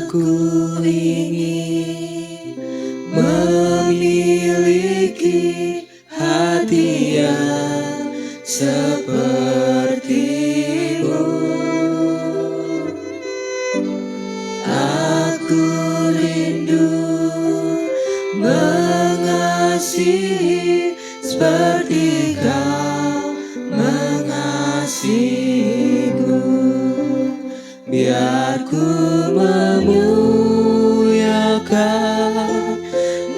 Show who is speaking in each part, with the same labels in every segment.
Speaker 1: Aku ingin memiliki hati yang seperti-Mu. Aku rindu mengasihi seperti Kau mengasihiku. Biar ku memuliakan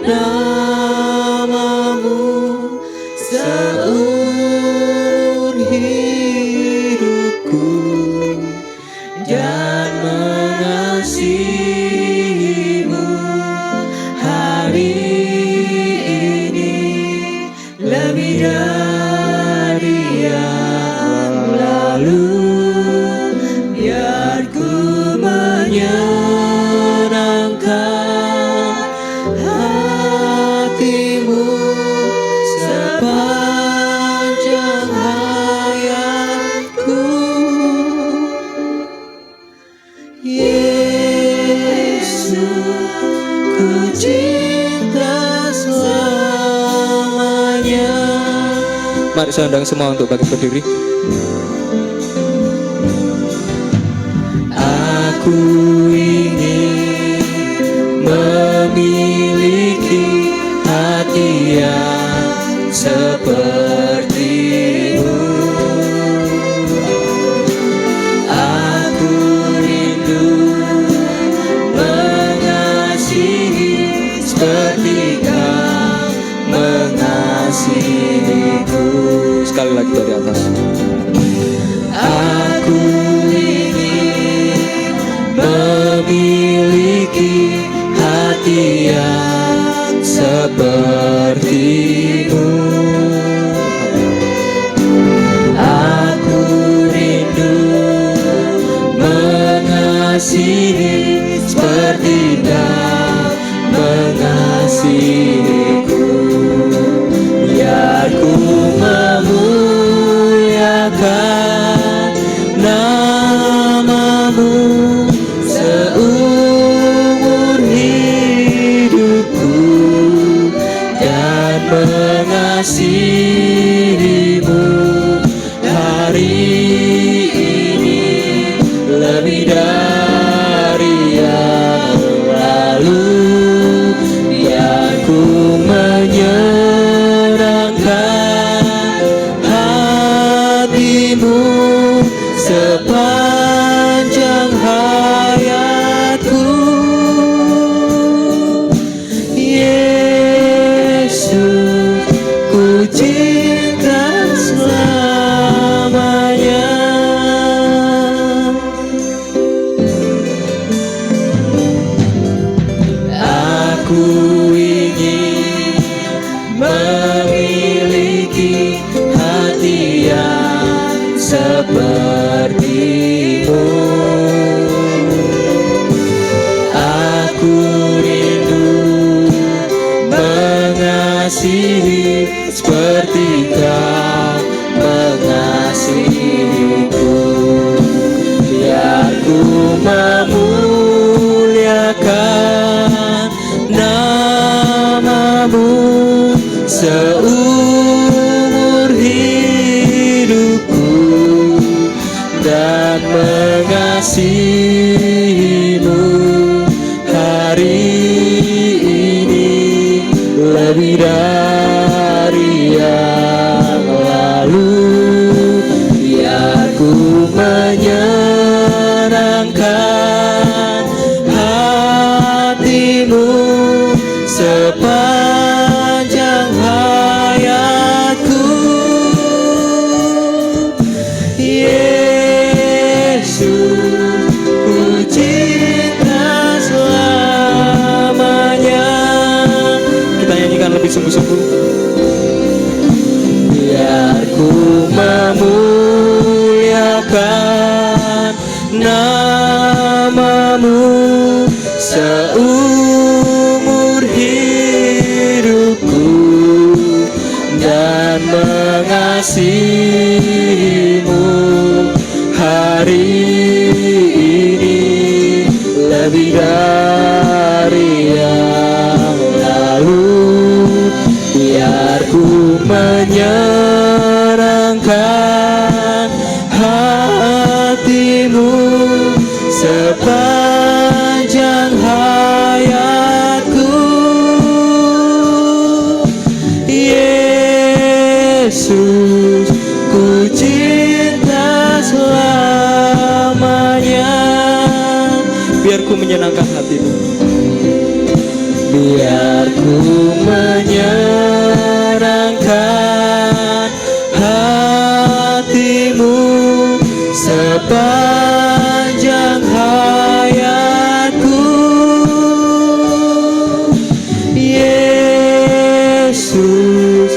Speaker 1: nama-Mu seumur hidupku, dan mengasihi-Mu hari ini lebih dari yang lalu. Biar ku menyenangkan hati-Mu sepanjang hayatku. Yesus, ku cinta selamanya. Mari saya undang semua untuk bangkit berdiri. Aku ingin memiliki hati yang seperti-Mu. Aku rindu mengasihi seperti Kau mengasihiku. Sekali lagi dari atas. Aku memiliki hati yang seperti-Mu. Aku rindu mengasihi seperti Kau mengasihiku. Biar ku memuliakan nama-Mu seumur hidupku, dan mengasihi-Mu hari ini lebih dari yang lalu. Biar ku menyenangkan hati-Mu sepanjang hayatku. Yesus, ku cinta selamanya. Aku ingin memiliki hati yang seperti-Mu. Aku rindu mengasihi seperti Kau mengasihiku. Biar ku memuliakan nama-Mu seumur hidupku, dan mengasihi-Mu hari ini lebih dari yang lalu. Biar ku menyenangkan hati-Mu sepanjang hayatku. Yesus, ku cinta selamanya. Kita nyanyikan lebih sungguh-sungguh. Biar ku memuliakan nama-Mu seumur hidupku, dan mengasihi-Mu hari ini lebih dari sepanjang hayatku. Yesus, ku cinta selamanya. Biar ku menyenangkan hatimu, biar ku menyenangkan hatimu sepanjang hayatku. Yesus,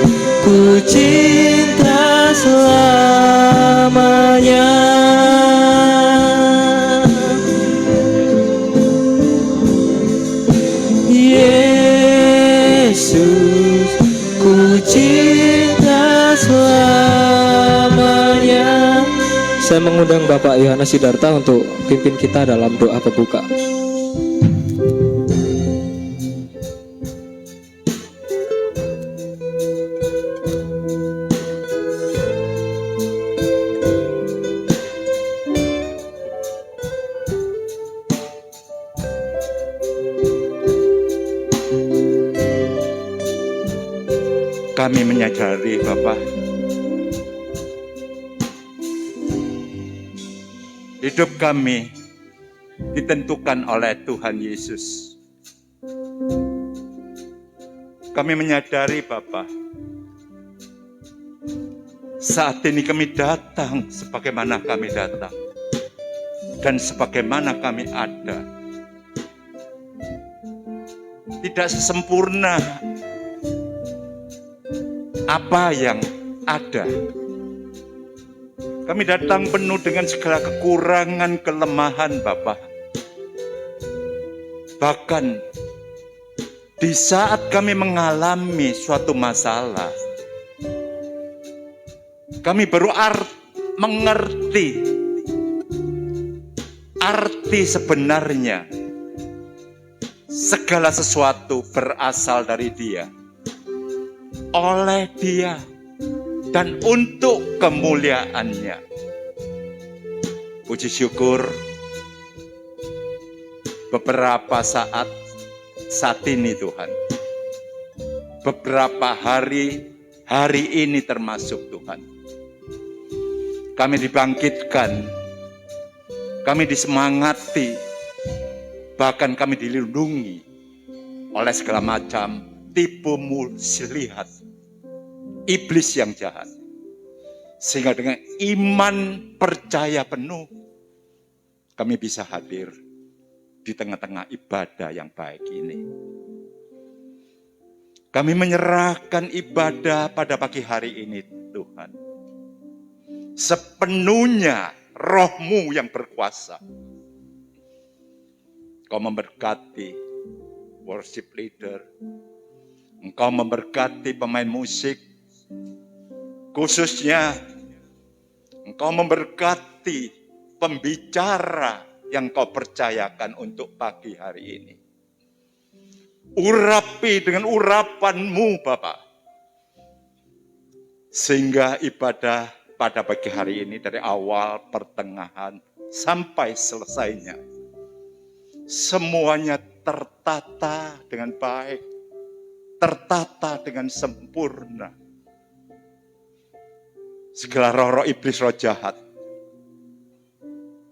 Speaker 1: ku cinta selamanya. Yesus, ku cinta selamanya. Saya mengundang Bapak Yohanes Sidarta untuk pimpin kita dalam doa pembuka.
Speaker 2: Kami menyadari Bapak, hidup kami ditentukan oleh Tuhan Yesus. Kami menyadari Bapak, saat ini kami datang sebagaimana kami datang dan sebagaimana kami ada. Tidak sesempurna apa yang ada. Kami datang penuh dengan segala kekurangan, kelemahan Bapak. Bahkan di saat kami mengalami suatu masalah, kami baru mengerti arti sebenarnya segala sesuatu berasal dari Dia, oleh Dia, dan untuk kemuliaan-Nya. Puji syukur, beberapa saat ini Tuhan, beberapa hari ini termasuk Tuhan, kami dibangkitkan, kami disemangati, bahkan kami dilindungi oleh segala macam tipu muslihat iblis yang jahat. Sehingga dengan iman percaya penuh, kami bisa hadir di tengah-tengah ibadah yang baik ini. Kami menyerahkan ibadah pada pagi hari ini Tuhan. Sepenuhnya Roh-Mu yang berkuasa. Kau memberkati worship leader, Engkau memberkati pemain musik, khususnya Engkau memberkati pembicara yang Kau percayakan untuk pagi hari ini. Urapi dengan urapan-Mu Bapak, sehingga ibadah pada pagi hari ini dari awal, pertengahan, sampai selesainya, semuanya tertata dengan baik, tertata dengan sempurna. Segala roh-roh iblis, roh jahat,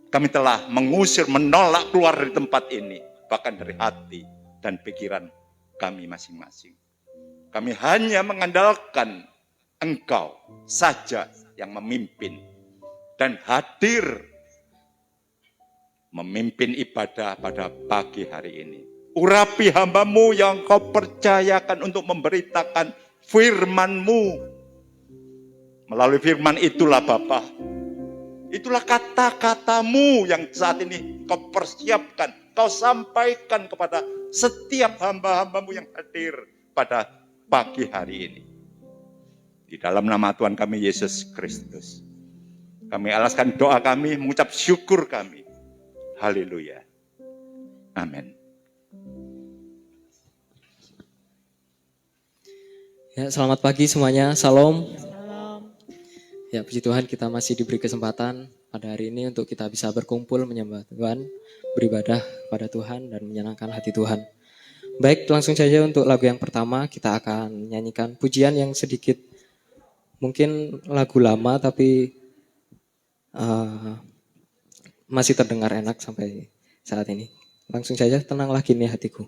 Speaker 2: kami telah mengusir, menolak keluar dari tempat ini, bahkan dari hati dan pikiran kami masing-masing. Kami hanya mengandalkan Engkau saja yang memimpin dan hadir memimpin ibadah pada pagi hari ini. Urapi hamba-Mu yang Kau percayakan untuk memberitakan firman-Mu. Melalui firman itulah Bapa, itulah kata-kata-Mu yang saat ini Kau persiapkan, Kau sampaikan kepada setiap hamba-hamba-Mu yang hadir pada pagi hari ini. Di dalam nama Tuhan kami Yesus Kristus, kami alaskan doa kami, mengucap syukur kami. Haleluya. Amin.
Speaker 1: Ya, selamat pagi semuanya. Salam. Ya, puji Tuhan kita masih diberi kesempatan pada hari ini untuk kita bisa berkumpul menyembah Tuhan, beribadah pada Tuhan dan menyenangkan hati Tuhan. Baik, langsung saja untuk lagu yang pertama kita akan nyanyikan pujian yang sedikit mungkin lagu lama tapi masih terdengar enak sampai saat ini. Langsung saja, tenanglah kini hatiku.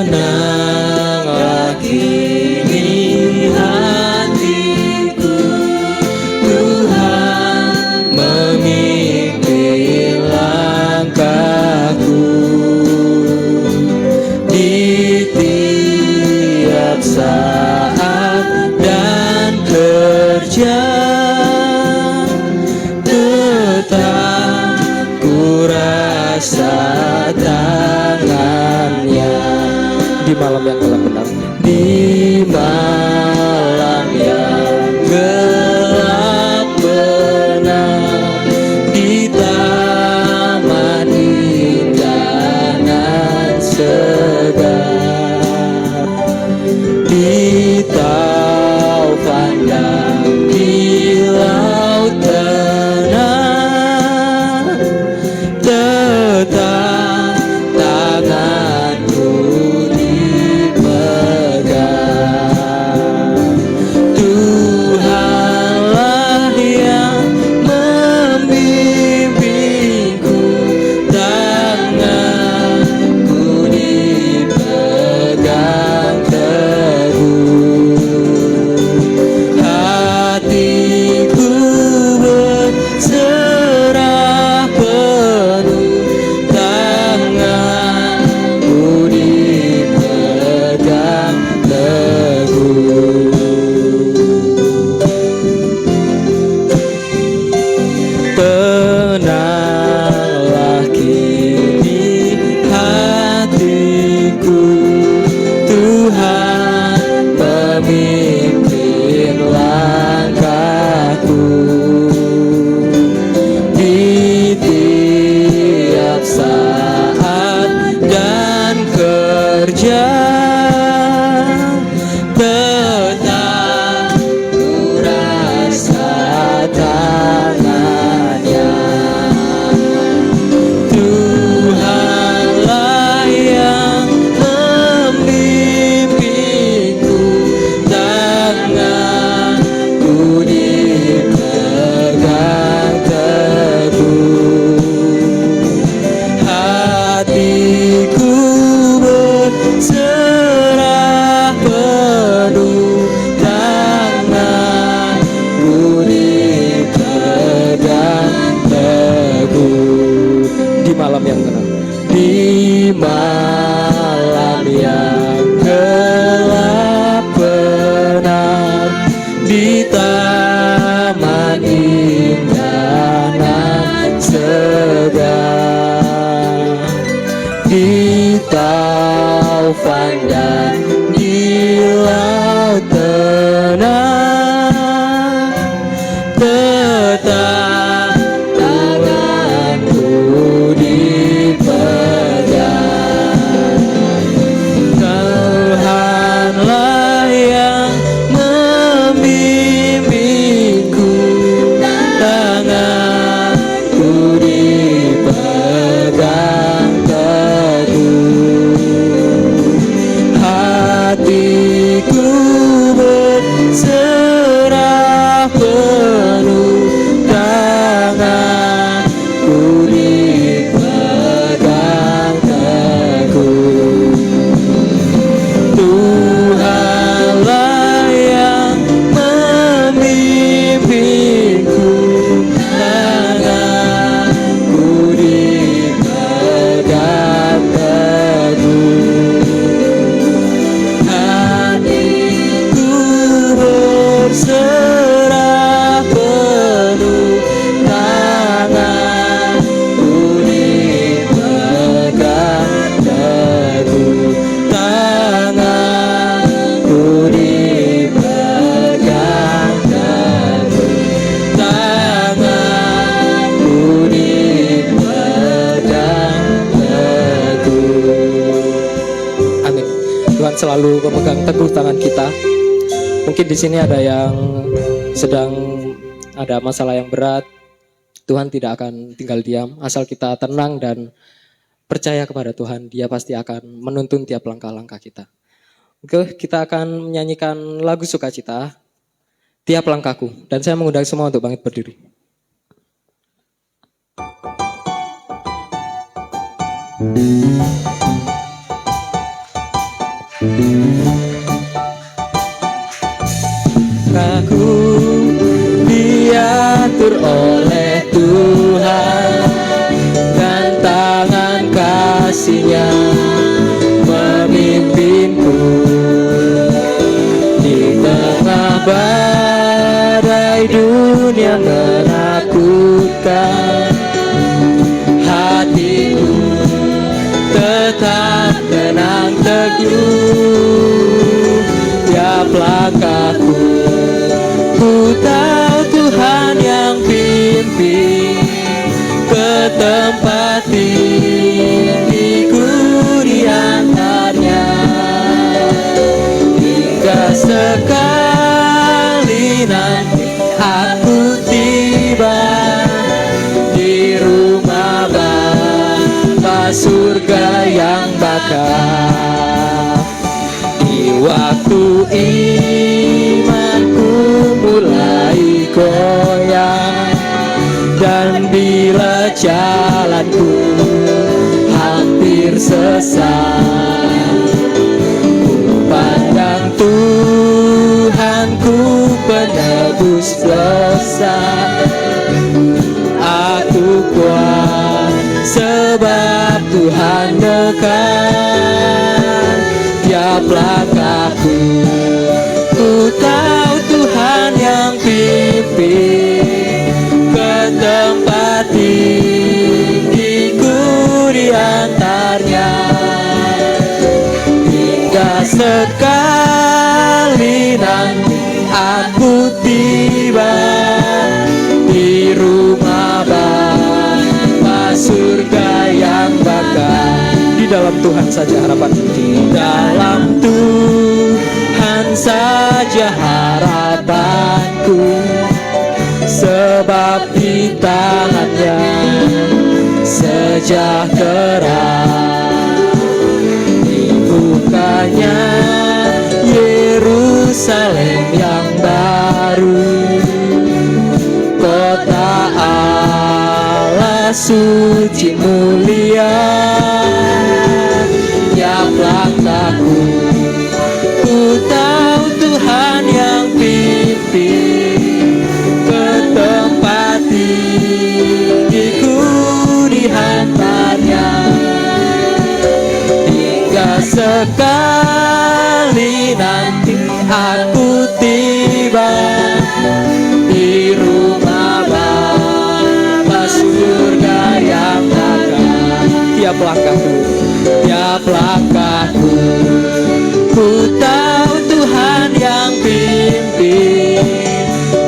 Speaker 1: Tenanglah kini hatiku, Tuhan memimpin langkahku di tiap saat dan kerja. Tetap ku rasa di malam yang gelap benar, di malam yang gelap benar, di taman indah nan segar, di taufan dan di laut tenang, tetap tanganku Tuhanlah yang membimbingku, tanganku dipegang teguh, hatiku berserah penuh, tanganku dipegang teguh. Tenanglah kini hatiku, Tuhan memimpin langkahku di tiap saat dan kerja. Tetap ku rasa tangannya. Tuhanlah yang membimbingku, tanganku dipegang teguh, hatiku berserah penuh, tanganku dipegang teguh. Di malam yang tenang, di malam yang gelap benar, di taman indah nan segar, di taufan dan di laut tenang, tetap tanganku dipegang. Tuhanlah yang membimbingku, tanganku dipegang teguh, Tuhan selalu memegang teguh tangan kita. Mungkin di sini ada yang sedang ada masalah yang berat. Tuhan tidak akan tinggal diam, asal kita tenang dan percaya kepada Tuhan. Dia pasti akan menuntun tiap langkah-langkah kita. Oke, kita akan menyanyikan lagu sukacita, Tiap Langkahku. Dan saya mengundang semua untuk bangkit berdiri. Aku diatur oleh Tuhan dan tangan kasih-Nya memimpinku di tengah badai dunia menakutkan. Hatiku tetap tenang teguh, tiap langkahku ku tahu Tuhan yang pimpin ke tempat tinggiku di antaranya. Hingga sekali nanti aku tiba di rumah Bapa surga yang bakal. Di waktu imanku mulai goyang dan bila jalanku hampir sesat, ku pandang Tuhanku penebus dosa. Aku kuat sebab Tuhan dekat. Tiap langkahku ku tahu Tuhan yang pimpin ke tempat tinggiku di antaranya. Hingga sekali nanti aku tiba di rumah Bapa surga yang bakal. Di dalam Tuhan saja harapan. Di dalam Tuhan saja harapanku, sebab di tangan-Nya sejahtera. Dibukanya Yerusalem yang baru, kota Allah suci mulia. Tiap langkahku ku tahu Tuhan yang pimpin ke tempat tinggiku di hantarnya. Hingga sekali nanti aku tiba di rumah Bapa surga yang bakal. Tiap langkahku, tiap langkahku ku tahu Tuhan yang pimpin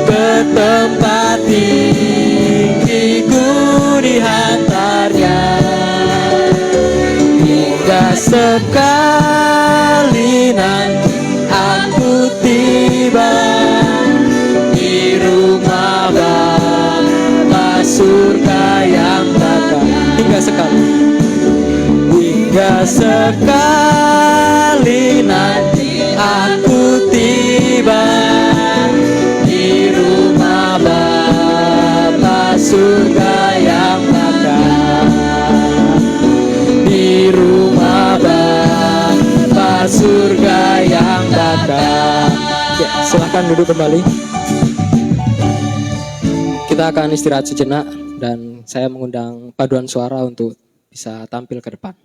Speaker 1: ke tempat tinggiku di hantarnya. Hingga sekali nanti aku tiba di rumah Bapa surga yang bakal. Hingga sekali nanti aku tiba di rumah Bapa surga yang bakal. Di rumah Bapa surga yang bakal. Ya, silahkan duduk kembali. Kita akan istirahat sejenak dan saya mengundang paduan suara untuk bisa tampil ke depan.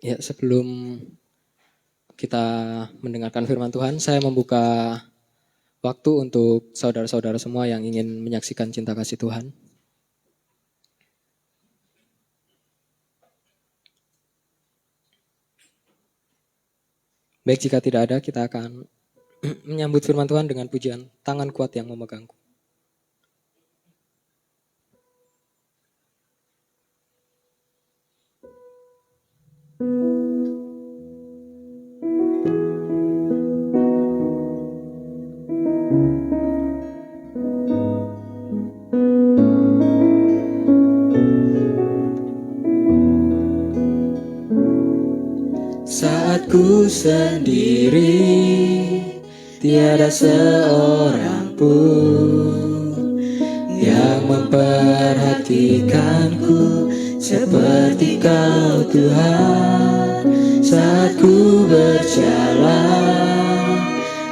Speaker 1: Ya, sebelum kita mendengarkan firman Tuhan, saya membuka waktu untuk saudara-saudara semua yang ingin menyaksikan cinta kasih Tuhan. Baik, jika tidak ada, kita akan menyambut firman Tuhan dengan pujian Tangan Kuat yang Memegangku. Saat ku sendiri, tiada seorang pun yang memperhatikanku seperti Kau Tuhan. Saat ku berjalan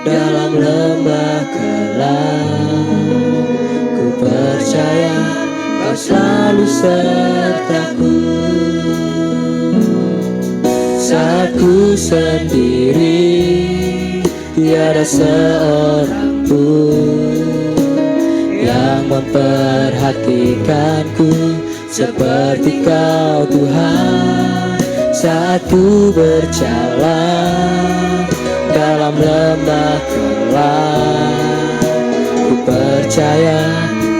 Speaker 1: dalam lembah gelap, ku percaya Kau selalu sertaku. Saat ku sendiri, tiada seorang pun yang memperhatikanku seperti Kau Tuhan. Saat ku berjalan dalam lembah gelap, ku percaya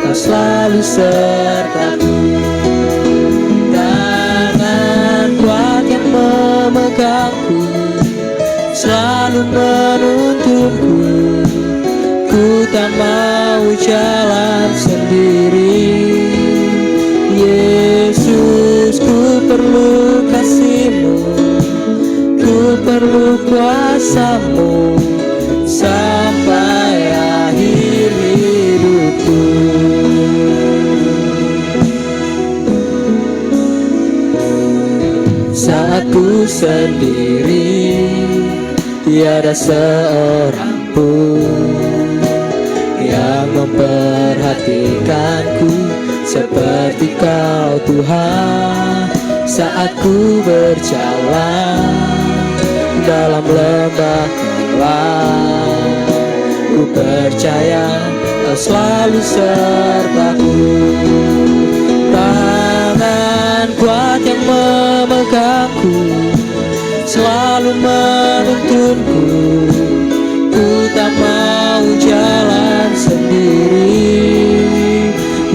Speaker 1: Kau selalu sertaku. Tangan kuat yang memegangku, selalu menuntunku. Ku tak mau jalan sendiri. Yesus, ku perlu kasih-Mu, ku perlu kuasa-Mu sampai akhir hidupku. Saat ku sendiri, tiada seorang pun yang memperhatikanku seperti Kau Tuhan. Saat ku berjalan dalam lembah gelap, ku percaya Kau selalu sertaku. Tangan kuat yang memegangku, selalu menuntunku. Ku tak mau jalan sendiri.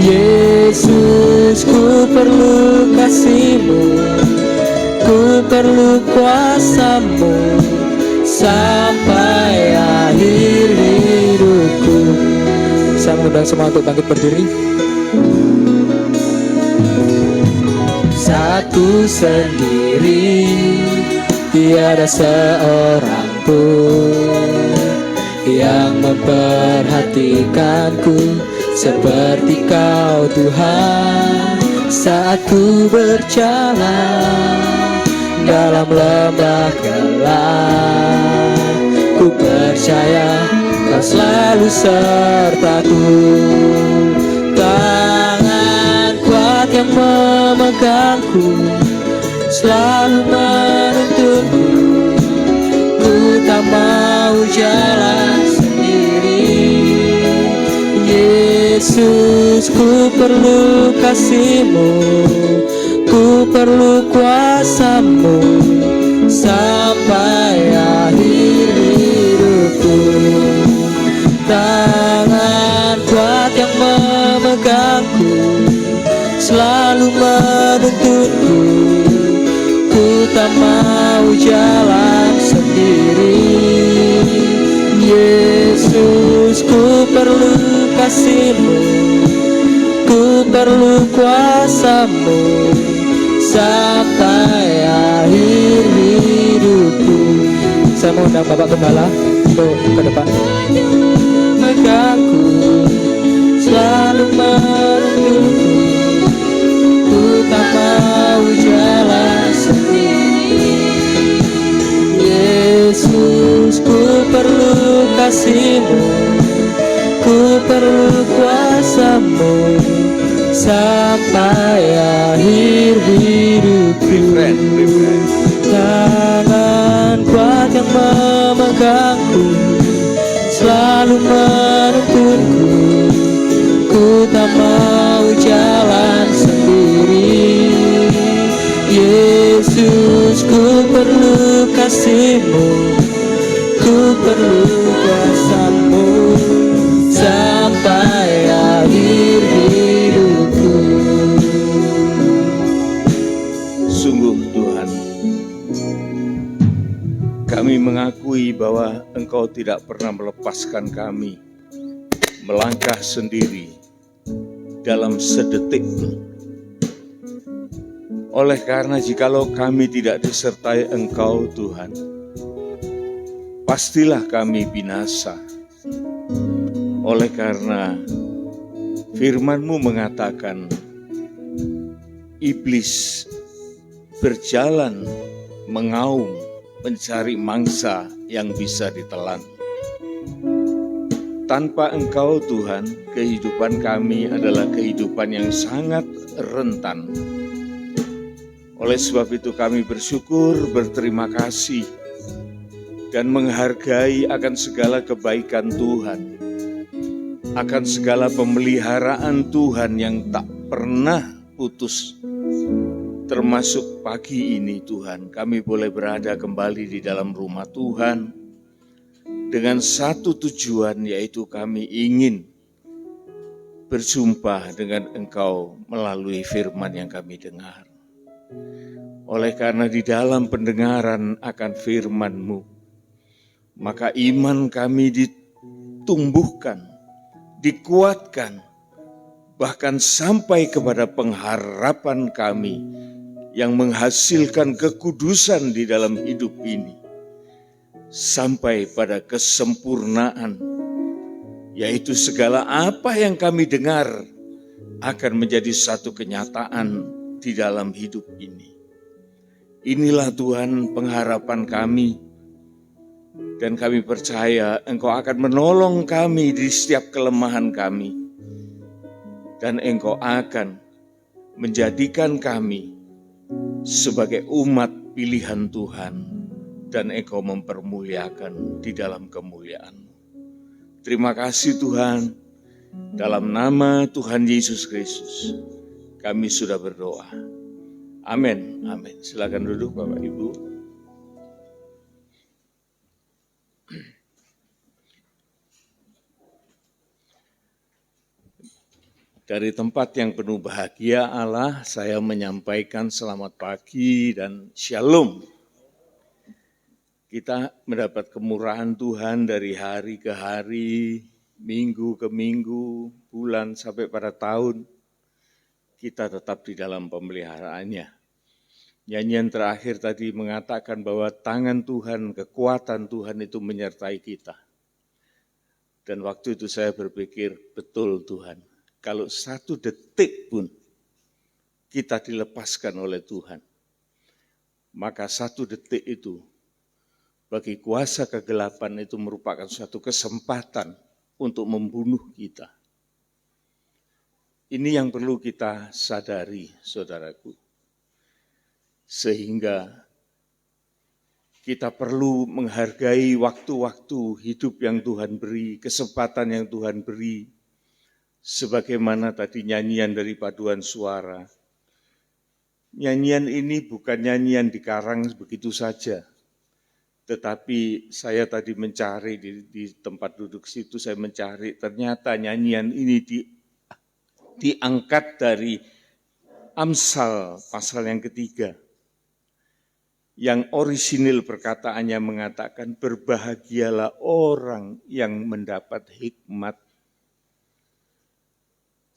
Speaker 1: Yesus, ku perlu kasih-Mu, ku perlu kuasa-Mu sampai akhir hidupku. Saya mengundang semua untuk bangkit berdiri. Saat ku sendiri, tiada seorang pun yang memperhatikanku seperti Kau Tuhan. Saat ku berjalan dalam lembah gelap, ku percaya Kau selalu sertaku. Tangan kuat yang memegangku, selalu menuntunku. Ku tak mau jalan sendiri. Yesus, ku perlu kasih-Mu, ku perlu kuasa-Mu sampai akhir hidupku. Tangan kuat yang memegangku, selalu menuntunku. Ku tak mau jalan sendiri. Yesus, ku perlu kasih-Mu, ku perlu kuasa-Mu sampai akhir hidupku. Saya mengundang Bapak Gembala untuk ke depan. Megangku, selalu menuntunku. Ku tak mau jalan sendiri. Yesus, ku perlu kasih-Mu, ku perlu kuasa-Mu sampai akhir hidupku. tangan kuat yang memegangku, selalu menuntunku. Ku tak mau jalan sendiri. Yesus, ku perlu kasih-Mu, ku perlu kuasa-Mu sampai akhir hidupku.
Speaker 3: Sungguh Tuhan, kami mengakui bahwa Engkau tidak pernah melepaskan kami melangkah sendiri dalam sedetik pun. Oleh karena jikalau kami tidak disertai Engkau Tuhan, pastilah kami binasa. Oleh karena firman-Mu mengatakan, iblis berjalan mengaum mencari mangsa yang bisa ditelan. Tanpa Engkau Tuhan, kehidupan kami adalah kehidupan yang sangat rentan. Oleh sebab itu kami bersyukur, berterima kasih, dan menghargai akan segala kebaikan Tuhan, akan segala pemeliharaan Tuhan yang tak pernah putus. Termasuk pagi ini Tuhan, kami boleh berada kembali di dalam rumah Tuhan dengan satu tujuan, yaitu kami ingin berjumpa dengan Engkau melalui firman yang kami dengar. Oleh karena di dalam pendengaran akan firman-Mu, maka iman kami ditumbuhkan, dikuatkan, bahkan sampai kepada pengharapan kami yang menghasilkan kekudusan di dalam hidup ini, sampai pada kesempurnaan, yaitu segala apa yang kami dengar akan menjadi satu kenyataan di dalam hidup ini. Inilah Tuhan pengharapan kami, dan kami percaya Engkau akan menolong kami di setiap kelemahan kami, dan Engkau akan menjadikan kami sebagai umat pilihan Tuhan, dan Engkau mempermuliakan di dalam kemuliaan-Mu. Terima kasih Tuhan, dalam nama Tuhan Yesus Kristus kami sudah berdoa. Amin, amin. Silakan duduk Bapak Ibu. Dari tempat yang penuh bahagia Allah, saya menyampaikan selamat pagi dan shalom. Kita mendapat kemurahan Tuhan dari hari ke hari, minggu ke minggu, bulan sampai pada tahun. Kita tetap di dalam pemeliharaannya. Nyanyian terakhir tadi mengatakan bahwa tangan Tuhan, kekuatan Tuhan itu menyertai kita. Dan waktu itu saya berpikir, betul Tuhan, kalau satu detik pun kita dilepaskan oleh Tuhan, maka satu detik itu bagi kuasa kegelapan itu merupakan suatu kesempatan untuk membunuh kita. Ini yang perlu kita sadari, saudaraku. Sehingga kita perlu menghargai waktu-waktu hidup yang Tuhan beri, kesempatan yang Tuhan beri. Sebagaimana tadi nyanyian dari paduan suara. Nyanyian ini bukan nyanyian dikarang begitu saja. Tetapi saya tadi mencari di tempat duduk situ, saya mencari, ternyata nyanyian ini diangkat dari Amsal pasal yang ketiga. Yang orisinil perkataannya mengatakan, berbahagialah orang yang mendapat hikmat.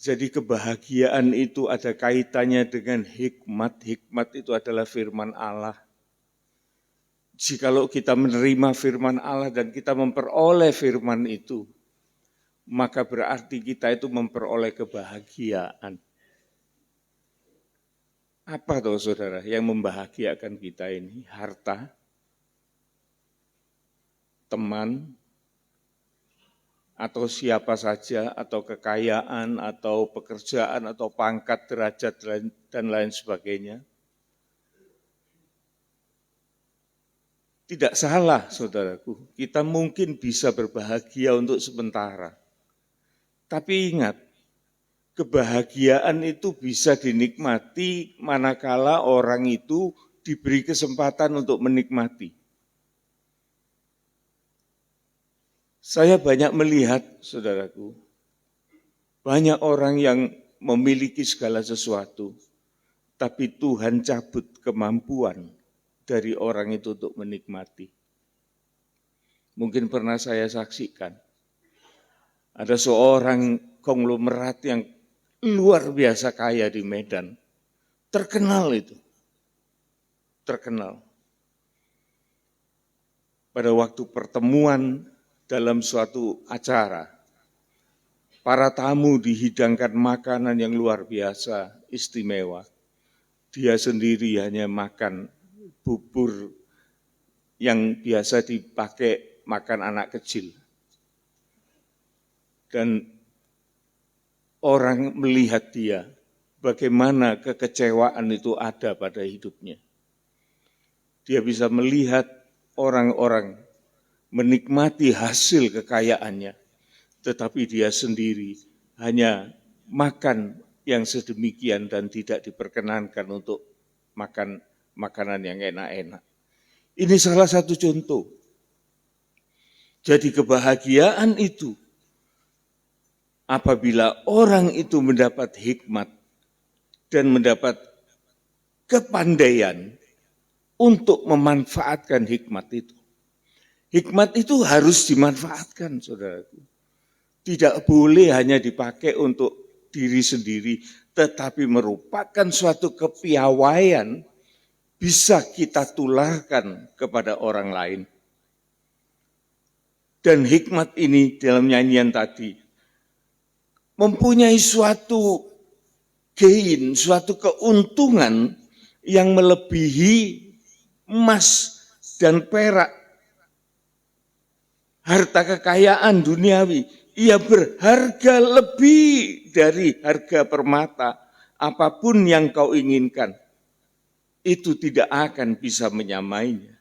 Speaker 3: Jadi kebahagiaan itu ada kaitannya dengan hikmat. Hikmat itu adalah firman Allah. Jikalau kita menerima firman Allah dan kita memperoleh firman itu, maka berarti kita itu memperoleh kebahagiaan. Apa tahu saudara yang membahagiakan kita ini? Harta, teman, atau siapa saja, atau kekayaan, atau pekerjaan, atau pangkat, derajat, dan lain sebagainya. Tidak salah, saudaraku, kita mungkin bisa berbahagia untuk sementara. Tapi ingat, kebahagiaan itu bisa dinikmati manakala orang itu diberi kesempatan untuk menikmati. Saya banyak melihat, saudaraku, banyak orang yang memiliki segala sesuatu, tapi Tuhan cabut kemampuan dari orang itu untuk menikmati. Mungkin pernah saya saksikan, ada seorang konglomerat yang luar biasa kaya di Medan, terkenal itu, terkenal. Pada waktu pertemuan dalam suatu acara, para tamu dihidangkan makanan yang luar biasa, istimewa. Dia sendiri hanya makan bubur yang biasa dipakai makan anak kecil. Dan orang melihat dia, bagaimana kekecewaan itu ada pada hidupnya. Dia bisa melihat orang-orang menikmati hasil kekayaannya, tetapi dia sendiri hanya makan yang sedemikian dan tidak diperkenankan untuk makan makanan yang enak-enak. Ini salah satu contoh. Jadi kebahagiaan itu, apabila orang itu mendapat hikmat dan mendapat kepandaian untuk memanfaatkan hikmat itu. Hikmat itu harus dimanfaatkan, saudaraku. Tidak boleh hanya dipakai untuk diri sendiri, tetapi merupakan suatu kepiawaian bisa kita tularkan kepada orang lain. Dan hikmat ini dalam nyanyian tadi mempunyai suatu gain, suatu keuntungan yang melebihi emas dan perak, harta kekayaan duniawi. Ia berharga lebih dari harga permata. Apapun yang kau inginkan, itu tidak akan bisa menyamainya.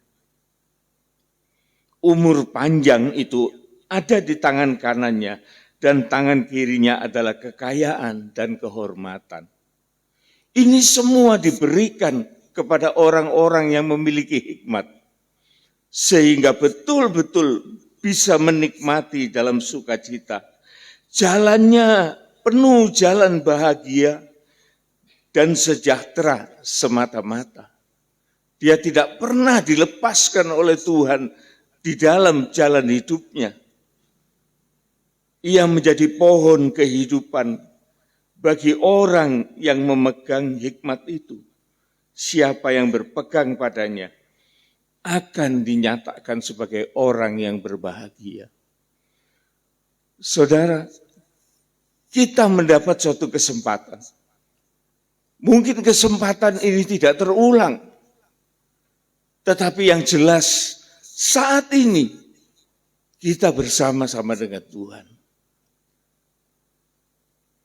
Speaker 3: Umur panjang itu ada di tangan kanannya, dan tangan kirinya adalah kekayaan dan kehormatan. Ini semua diberikan kepada orang-orang yang memiliki hikmat, sehingga betul-betul bisa menikmati dalam sukacita. Jalannya penuh jalan bahagia dan sejahtera semata-mata. Dia tidak pernah dilepaskan oleh Tuhan di dalam jalan hidupnya. Ia menjadi pohon kehidupan bagi orang yang memegang hikmat itu. Siapa yang berpegang padanya akan dinyatakan sebagai orang yang berbahagia. Saudara, kita mendapat suatu kesempatan. Mungkin kesempatan ini tidak terulang. Tetapi yang jelas saat ini kita bersama-sama dengan Tuhan.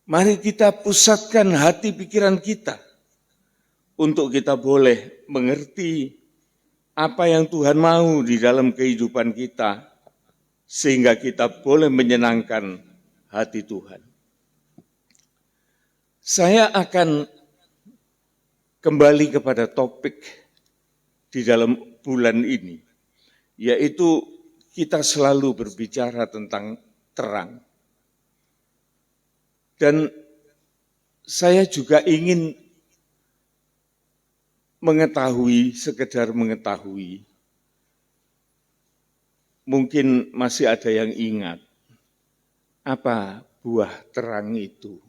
Speaker 3: Mari kita pusatkan hati pikiran kita untuk kita boleh mengerti apa yang Tuhan mau di dalam kehidupan kita, sehingga kita boleh menyenangkan hati Tuhan. Saya akan kembali kepada topik di dalam bulan ini, yaitu kita selalu berbicara tentang terang. Dan saya juga ingin mengetahui, sekedar mengetahui, mungkin masih ada yang ingat, apa buah terang itu?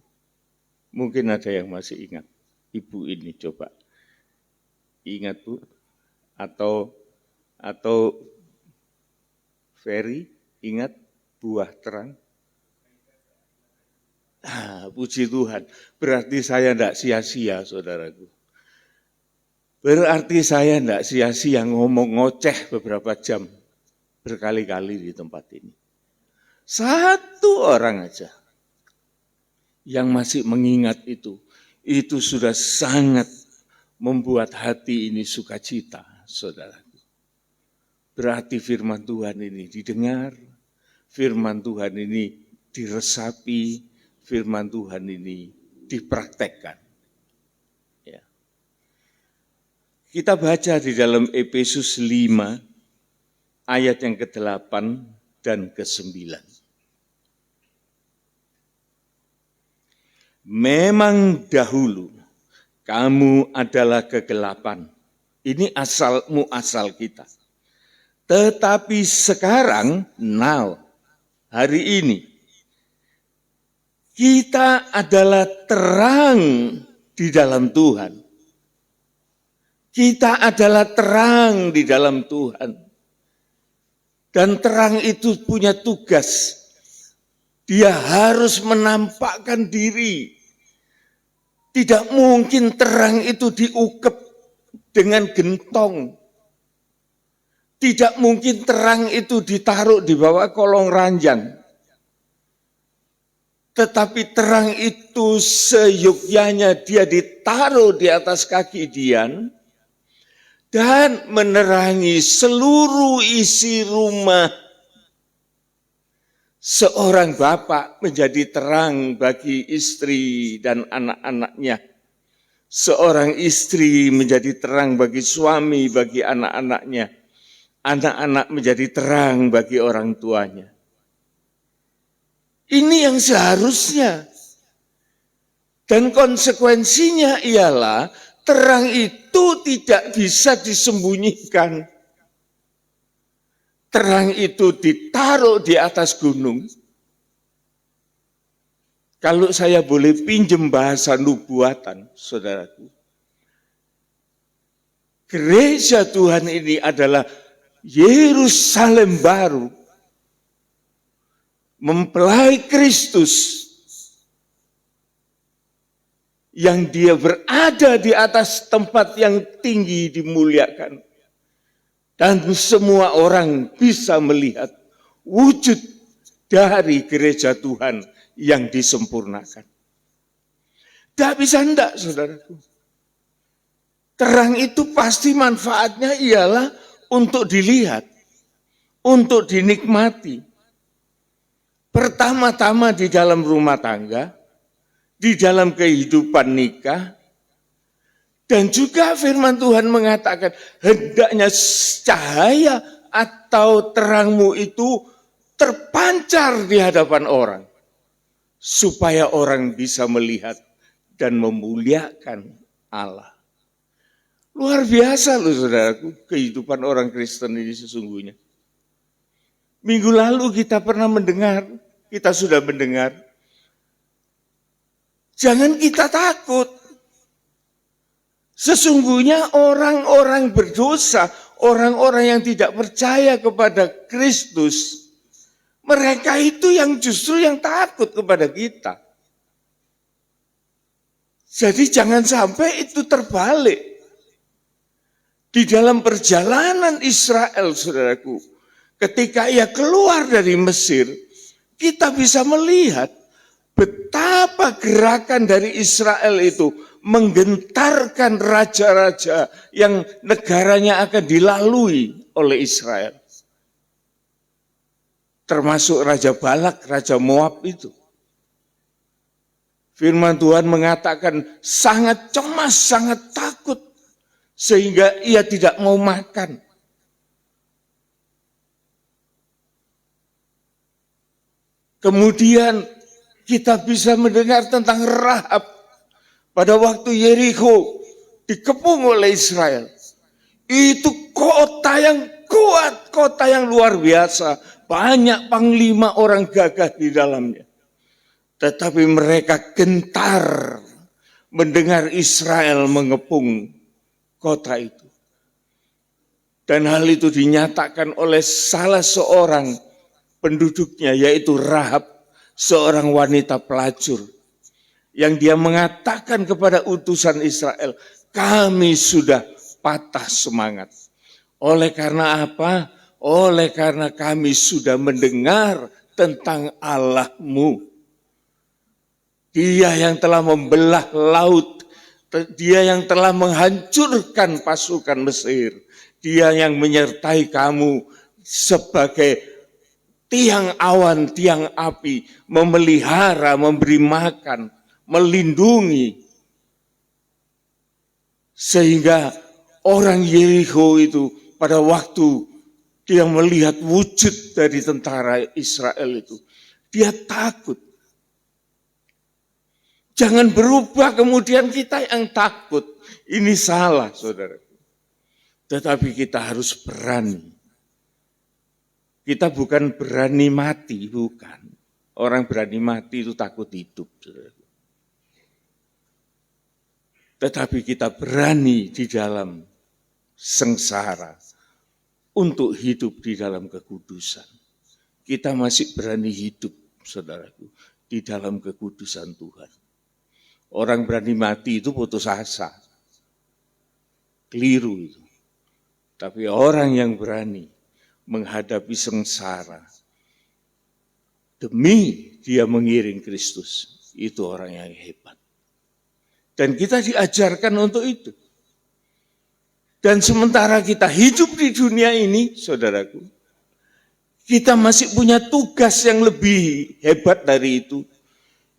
Speaker 3: Mungkin ada yang masih ingat. Ibu ini coba, ingat Bu? Atau Ferry, ingat buah terang? Puji Tuhan, berarti saya tidak sia-sia, saudaraku. Berarti saya tidak sia-sia ngomong ngoceh beberapa jam, berkali-kali di tempat ini. Satu orang aja yang masih mengingat itu sudah sangat membuat hati ini sukacita, saudara. berarti firman Tuhan ini didengar, firman Tuhan ini diresapi, firman Tuhan ini dipraktekkan. Ya. Kita baca di dalam Efesus 5 ayat yang ke-8 dan ke-9. Memang dahulu kamu adalah kegelapan. Ini asal muasal kita. Tetapi sekarang, hari ini, kita adalah terang di dalam Tuhan. Kita adalah terang di dalam Tuhan. Dan terang itu punya tugas. Dia harus menampakkan diri. Tidak mungkin terang itu diukep dengan gentong. Tidak mungkin terang itu ditaruh di bawah kolong ranjang. Tetapi terang itu seyogyanya dia ditaruh di atas kaki Dian dan menerangi seluruh isi rumah. Seorang bapak menjadi terang bagi istri dan anak-anaknya. Seorang istri menjadi terang bagi suami, bagi anak-anaknya. Anak-anak menjadi terang bagi orang tuanya. Ini yang seharusnya. Dan konsekuensinya ialah terang itu tidak bisa disembunyikan. Terang itu ditaruh di atas gunung. Kalau saya boleh pinjam bahasa nubuatan, saudaraku. Gereja Tuhan ini adalah Yerusalem baru. Mempelai Kristus. Yang dia berada di atas tempat yang tinggi dimuliakan. Dan semua orang bisa melihat wujud dari gereja Tuhan yang disempurnakan. Tidak bisa enggak, saudaraku. Terang itu pasti manfaatnya ialah untuk dilihat, untuk dinikmati. Pertama-tama di dalam rumah tangga, di dalam kehidupan nikah, dan juga firman Tuhan mengatakan, hendaknya cahaya atau terangmu itu terpancar di hadapan orang. Supaya orang bisa melihat dan memuliakan Allah. Luar biasa loh saudaraku, kehidupan orang Kristen ini sesungguhnya. Minggu lalu kita pernah mendengar, kita sudah mendengar. Jangan kita takut. Sesungguhnya orang-orang berdosa, orang-orang yang tidak percaya kepada Kristus, mereka itu yang justru yang takut kepada kita. Jadi jangan sampai itu terbalik. Di dalam perjalanan Israel, saudaraku, ketika ia keluar dari Mesir, kita bisa melihat betapa gerakan dari Israel itu menggentarkan raja-raja yang negaranya akan dilalui oleh Israel. Termasuk Raja Balak, Raja Moab itu. Firman Tuhan mengatakan sangat cemas, sangat takut. Sehingga ia tidak mau makan. Kemudian kita bisa mendengar tentang Rahab. Pada waktu Yeriko dikepung oleh Israel. Itu kota yang kuat, kota yang luar biasa. Banyak panglima orang gagah di dalamnya. Tetapi mereka gentar mendengar Israel mengepung kota itu. Dan hal itu dinyatakan oleh salah seorang penduduknya, yaitu Rahab, seorang wanita pelacur. Yang dia mengatakan kepada utusan Israel, kami sudah patah semangat. Oleh karena apa? Oleh karena kami sudah mendengar tentang Allah-Mu. Dia yang telah membelah laut. Dia yang telah menghancurkan pasukan Mesir. Dia yang menyertai kamu sebagai tiang awan, tiang api, memelihara, memberi makan, melindungi. Sehingga orang Yerikho itu pada waktu dia melihat wujud dari tentara Israel itu, dia takut. Jangan berubah kemudian kita yang takut. Ini salah, saudara. Tetapi kita harus berani. Kita bukan berani mati, bukan. Orang berani mati itu takut hidup, saudara. Tetapi kita berani di dalam sengsara untuk hidup di dalam kekudusan. Kita masih berani hidup, saudaraku, di dalam kekudusan Tuhan. Orang berani mati itu putus asa. Keliru itu. Tapi orang yang berani menghadapi sengsara demi dia mengiring Kristus, itu orang yang hebat. Dan kita diajarkan untuk itu. Dan sementara kita hidup di dunia ini, saudaraku, kita masih punya tugas yang lebih hebat dari itu,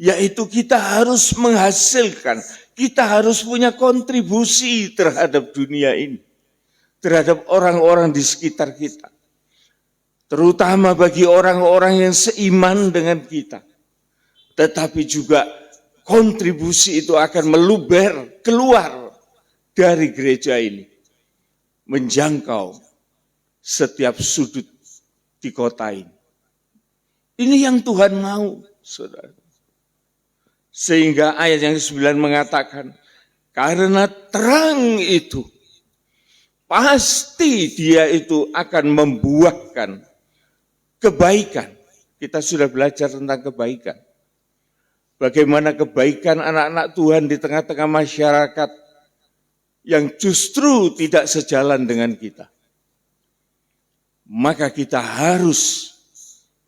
Speaker 3: yaitu kita harus menghasilkan, kita harus punya kontribusi terhadap dunia ini, terhadap orang-orang di sekitar kita, terutama bagi orang-orang yang seiman dengan kita. Tetapi juga kontribusi itu akan meluber keluar dari gereja ini, menjangkau setiap sudut di kota ini. Ini yang Tuhan mau, saudara. Sehingga ayat yang ke-9 mengatakan, karena terang itu, pasti dia itu akan membuahkan kebaikan. Kita sudah belajar tentang kebaikan. Bagaimana kebaikan anak-anak Tuhan di tengah-tengah masyarakat yang justru tidak sejalan dengan kita. Maka kita harus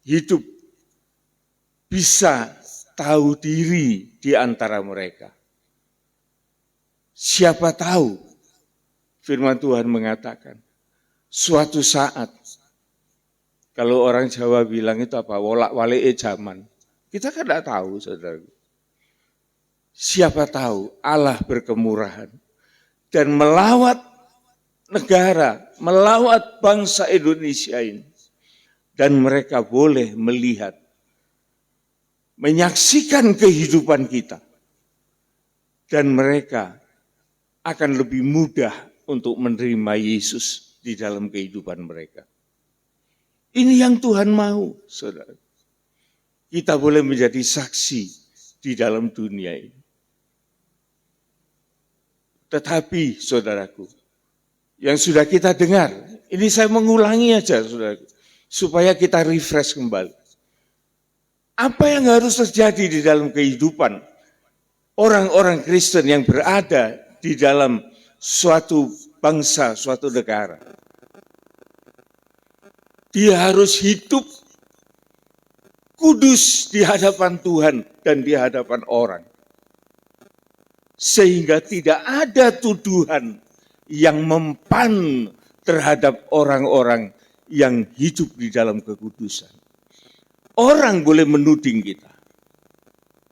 Speaker 3: hidup bisa tahu diri di antara mereka. Siapa tahu, firman Tuhan mengatakan, suatu saat, kalau orang Jawa bilang itu apa, wolak-walik zaman. Kita kan tidak tahu, saudara. Siapa tahu Allah berkemurahan dan melawat negara, melawat bangsa Indonesia ini. Dan mereka boleh melihat, menyaksikan kehidupan kita. Dan mereka akan lebih mudah untuk menerima Yesus di dalam kehidupan mereka. Ini yang Tuhan mau, saudara. Kita boleh menjadi saksi di dalam dunia ini. Tetapi, saudaraku, yang sudah kita dengar, ini saya mengulangi aja, saudaraku, supaya kita refresh kembali. Apa yang harus terjadi di dalam kehidupan orang-orang Kristen yang berada di dalam suatu bangsa, suatu negara? Dia harus hidup kudus di hadapan Tuhan dan di hadapan orang. Sehingga tidak ada tuduhan yang mempan terhadap orang-orang yang hidup di dalam kekudusan. Orang boleh menuding kita,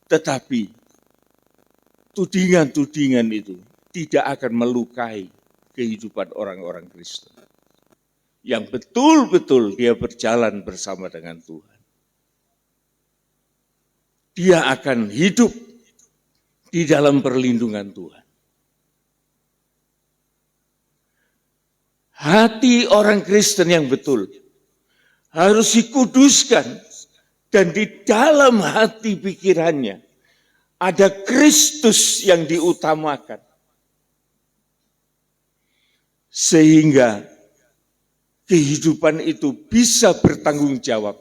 Speaker 3: tetapi tudingan-tudingan itu tidak akan melukai kehidupan orang-orang Kristen. Yang betul-betul dia berjalan bersama dengan Tuhan. Dia akan hidup di dalam perlindungan Tuhan. Hati orang Kristen yang betul harus dikuduskan dan di dalam hati pikirannya ada Kristus yang diutamakan. Sehingga kehidupan itu bisa bertanggung jawab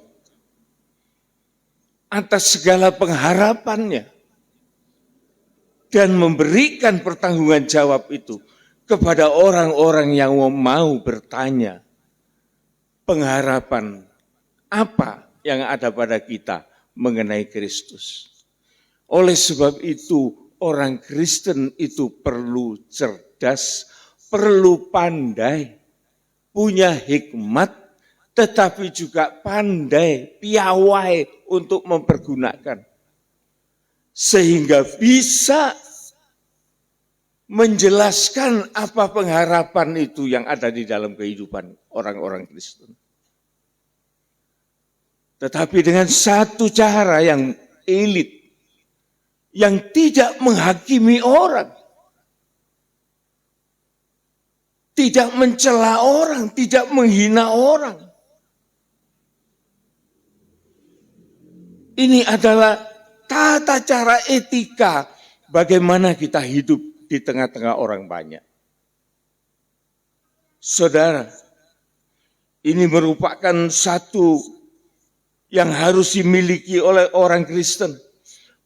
Speaker 3: atas segala pengharapannya dan memberikan pertanggungan jawab itu kepada orang-orang yang mau bertanya pengharapan apa yang ada pada kita mengenai Kristus. Oleh sebab itu orang Kristen itu perlu cerdas, perlu pandai punya hikmat, tetapi juga pandai, piawai untuk mempergunakan. Sehingga bisa menjelaskan apa pengharapan itu yang ada di dalam kehidupan orang-orang Kristen. Tetapi dengan satu cara yang elit, yang tidak menghakimi orang, tidak mencela orang, tidak menghina orang. Ini adalah tata cara etika bagaimana kita hidup di tengah-tengah orang banyak. Saudara, ini merupakan satu yang harus dimiliki oleh orang Kristen.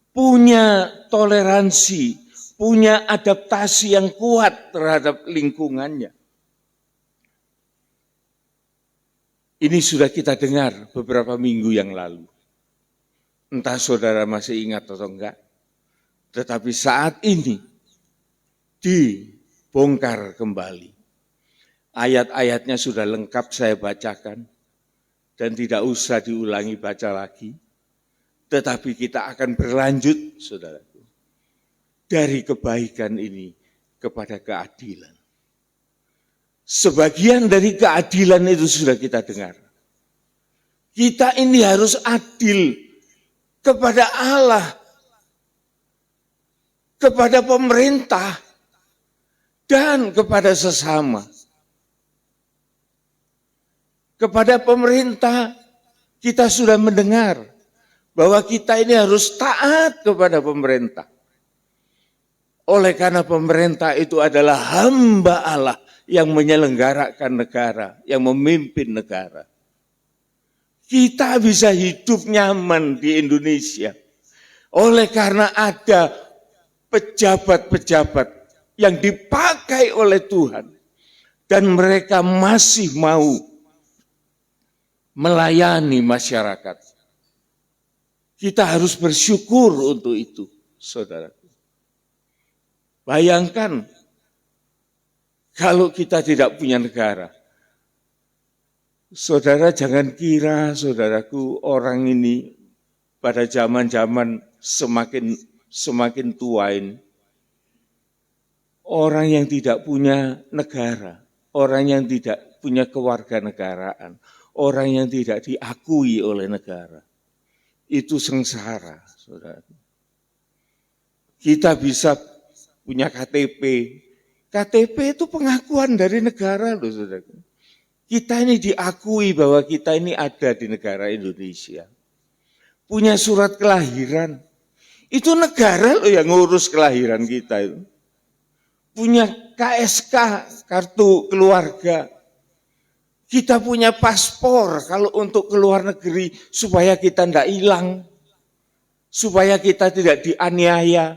Speaker 3: Punya toleransi, punya adaptasi yang kuat terhadap lingkungannya. Ini sudah kita dengar beberapa minggu yang lalu. Entah saudara masih ingat atau enggak. Tetapi saat ini dibongkar kembali. Ayat-ayatnya sudah lengkap saya bacakan. Dan tidak usah diulangi baca lagi. Tetapi kita akan berlanjut, saudaraku. Dari kebaikan ini kepada keadilan. Sebagian dari keadilan itu sudah kita dengar. Kita ini harus adil kepada Allah, kepada pemerintah, dan kepada sesama. Kepada pemerintah, kita sudah mendengar bahwa kita ini harus taat kepada pemerintah. Oleh karena pemerintah itu adalah hamba Allah yang menyelenggarakan negara, yang memimpin negara. Kita bisa hidup nyaman di Indonesia oleh karena ada pejabat-pejabat yang dipakai oleh Tuhan dan mereka masih mau melayani masyarakat. Kita harus bersyukur untuk itu, saudara. Bayangkan kalau kita tidak punya negara. Saudara jangan kira, saudaraku, orang ini pada zaman-zaman semakin tua ini, orang yang tidak punya negara, orang yang tidak punya kewarganegaraan, orang yang tidak diakui oleh negara, itu sengsara, saudara. Kita bisa punya KTP. KTP itu pengakuan dari negara loh, saudara. Kita ini diakui bahwa kita ini ada di negara Indonesia. Punya surat kelahiran. Itu negara loh yang ngurus kelahiran kita itu. Punya KSK, kartu keluarga. Kita punya paspor kalau untuk ke luar negeri supaya kita tidak hilang. Supaya kita tidak dianiaya.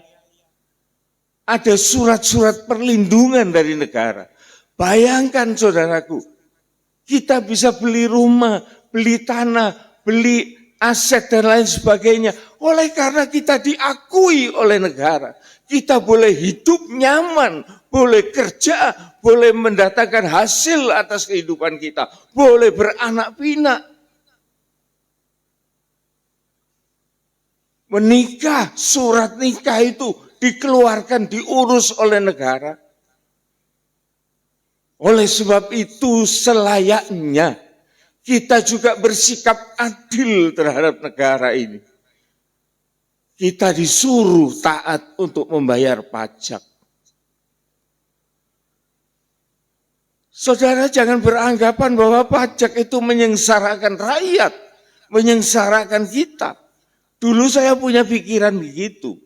Speaker 3: Ada surat-surat perlindungan dari negara. Bayangkan saudaraku, kita bisa beli rumah, beli tanah, beli aset dan lain sebagainya. Oleh karena kita diakui oleh negara. Kita boleh hidup nyaman, boleh kerja, boleh mendatangkan hasil atas kehidupan kita. Boleh beranak pinak. Menikah, surat nikah itu dikeluarkan, diurus oleh negara. Oleh sebab itu selayaknya kita juga bersikap adil terhadap negara ini. Kita disuruh taat untuk membayar pajak. Saudara jangan beranggapan bahwa pajak itu menyengsarakan rakyat, menyengsarakan kita. Dulu saya punya pikiran begitu.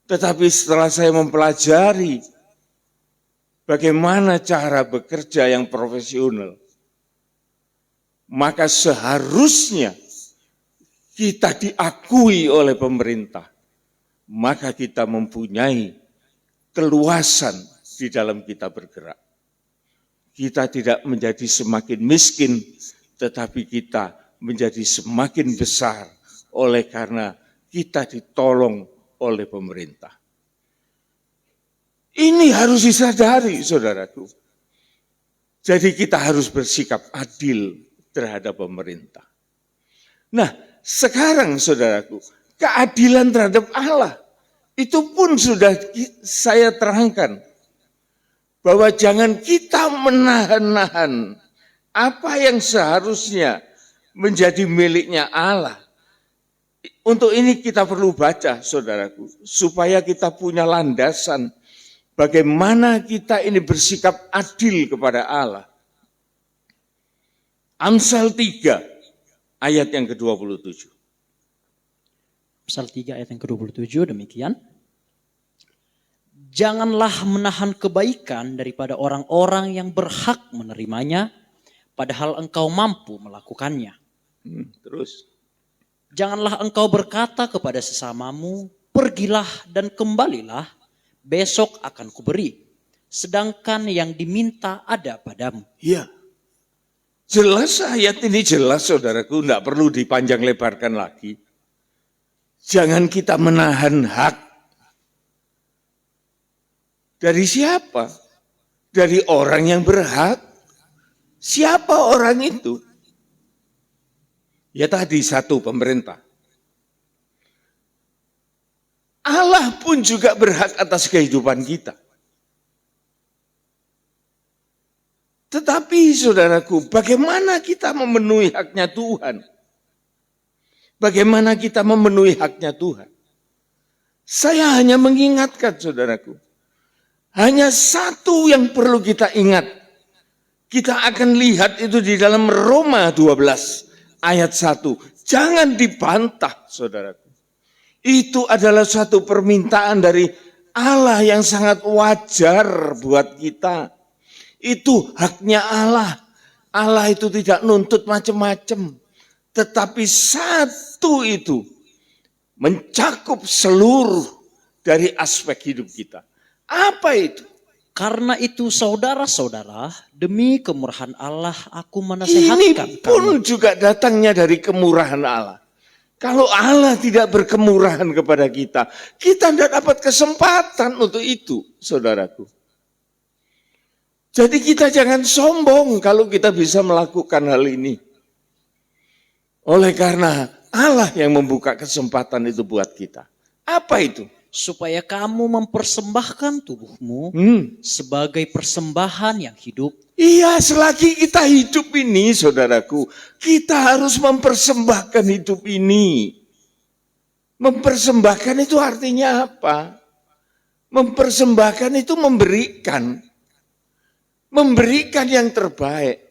Speaker 3: Tetapi setelah saya mempelajari bagaimana cara bekerja yang profesional, maka seharusnya kita diakui oleh pemerintah. Maka kita mempunyai keluasan di dalam kita bergerak. Kita tidak menjadi semakin miskin, tetapi kita menjadi semakin besar oleh karena kita ditolong oleh pemerintah. Ini harus disadari, saudaraku. Jadi kita harus bersikap adil terhadap pemerintah. Nah, sekarang saudaraku, keadilan terhadap Allah itu pun sudah saya terangkan. Bahwa jangan kita menahan-nahan apa yang seharusnya menjadi miliknya Allah. Untuk ini kita perlu baca, saudaraku, supaya kita punya landasan bagaimana kita ini bersikap adil kepada Allah. Amsal 3 ayat yang ke-27.
Speaker 4: Amsal 3 ayat yang ke-27 demikian. Janganlah menahan kebaikan daripada orang-orang yang berhak menerimanya, padahal engkau mampu melakukannya.
Speaker 3: Terus.
Speaker 4: Janganlah engkau berkata kepada sesamamu, pergilah dan kembalilah, besok akan kuberi, sedangkan yang diminta ada padamu.
Speaker 3: Iya. Jelas ayat ini jelas saudaraku, tidak perlu dipanjang lebarkan lagi. Jangan kita menahan hak. Dari siapa? Dari orang yang berhak. Siapa orang itu? Ya tadi satu, pemerintah. Allah pun juga berhak atas kehidupan kita. Tetapi saudaraku, bagaimana kita memenuhi haknya Tuhan? Bagaimana kita memenuhi haknya Tuhan? Saya hanya mengingatkan saudaraku. Hanya satu yang perlu kita ingat. Kita akan lihat itu di dalam Roma 12 ayat 1. Jangan dibantah saudaraku. Itu adalah suatu permintaan dari Allah yang sangat wajar buat kita. Itu haknya Allah. Allah itu tidak nuntut macam-macam. Tetapi satu itu mencakup seluruh dari aspek hidup kita. Apa itu?
Speaker 4: Karena itu saudara-saudara, demi kemurahan Allah aku menasehatkan
Speaker 3: Ini pun
Speaker 4: kamu.
Speaker 3: juga datangnya dari kemurahan Allah. Kalau Allah tidak berkemurahan kepada kita tidak dapat kesempatan untuk itu, saudaraku. Jadi kita jangan sombong kalau kita bisa melakukan hal ini. Oleh karena Allah yang membuka kesempatan itu buat kita. Apa itu?
Speaker 4: Supaya kamu mempersembahkan tubuhmu sebagai persembahan yang hidup.
Speaker 3: Iya, selagi kita hidup ini, saudaraku, kita harus mempersembahkan hidup ini. Mempersembahkan itu artinya apa? Mempersembahkan itu memberikan. Memberikan yang terbaik.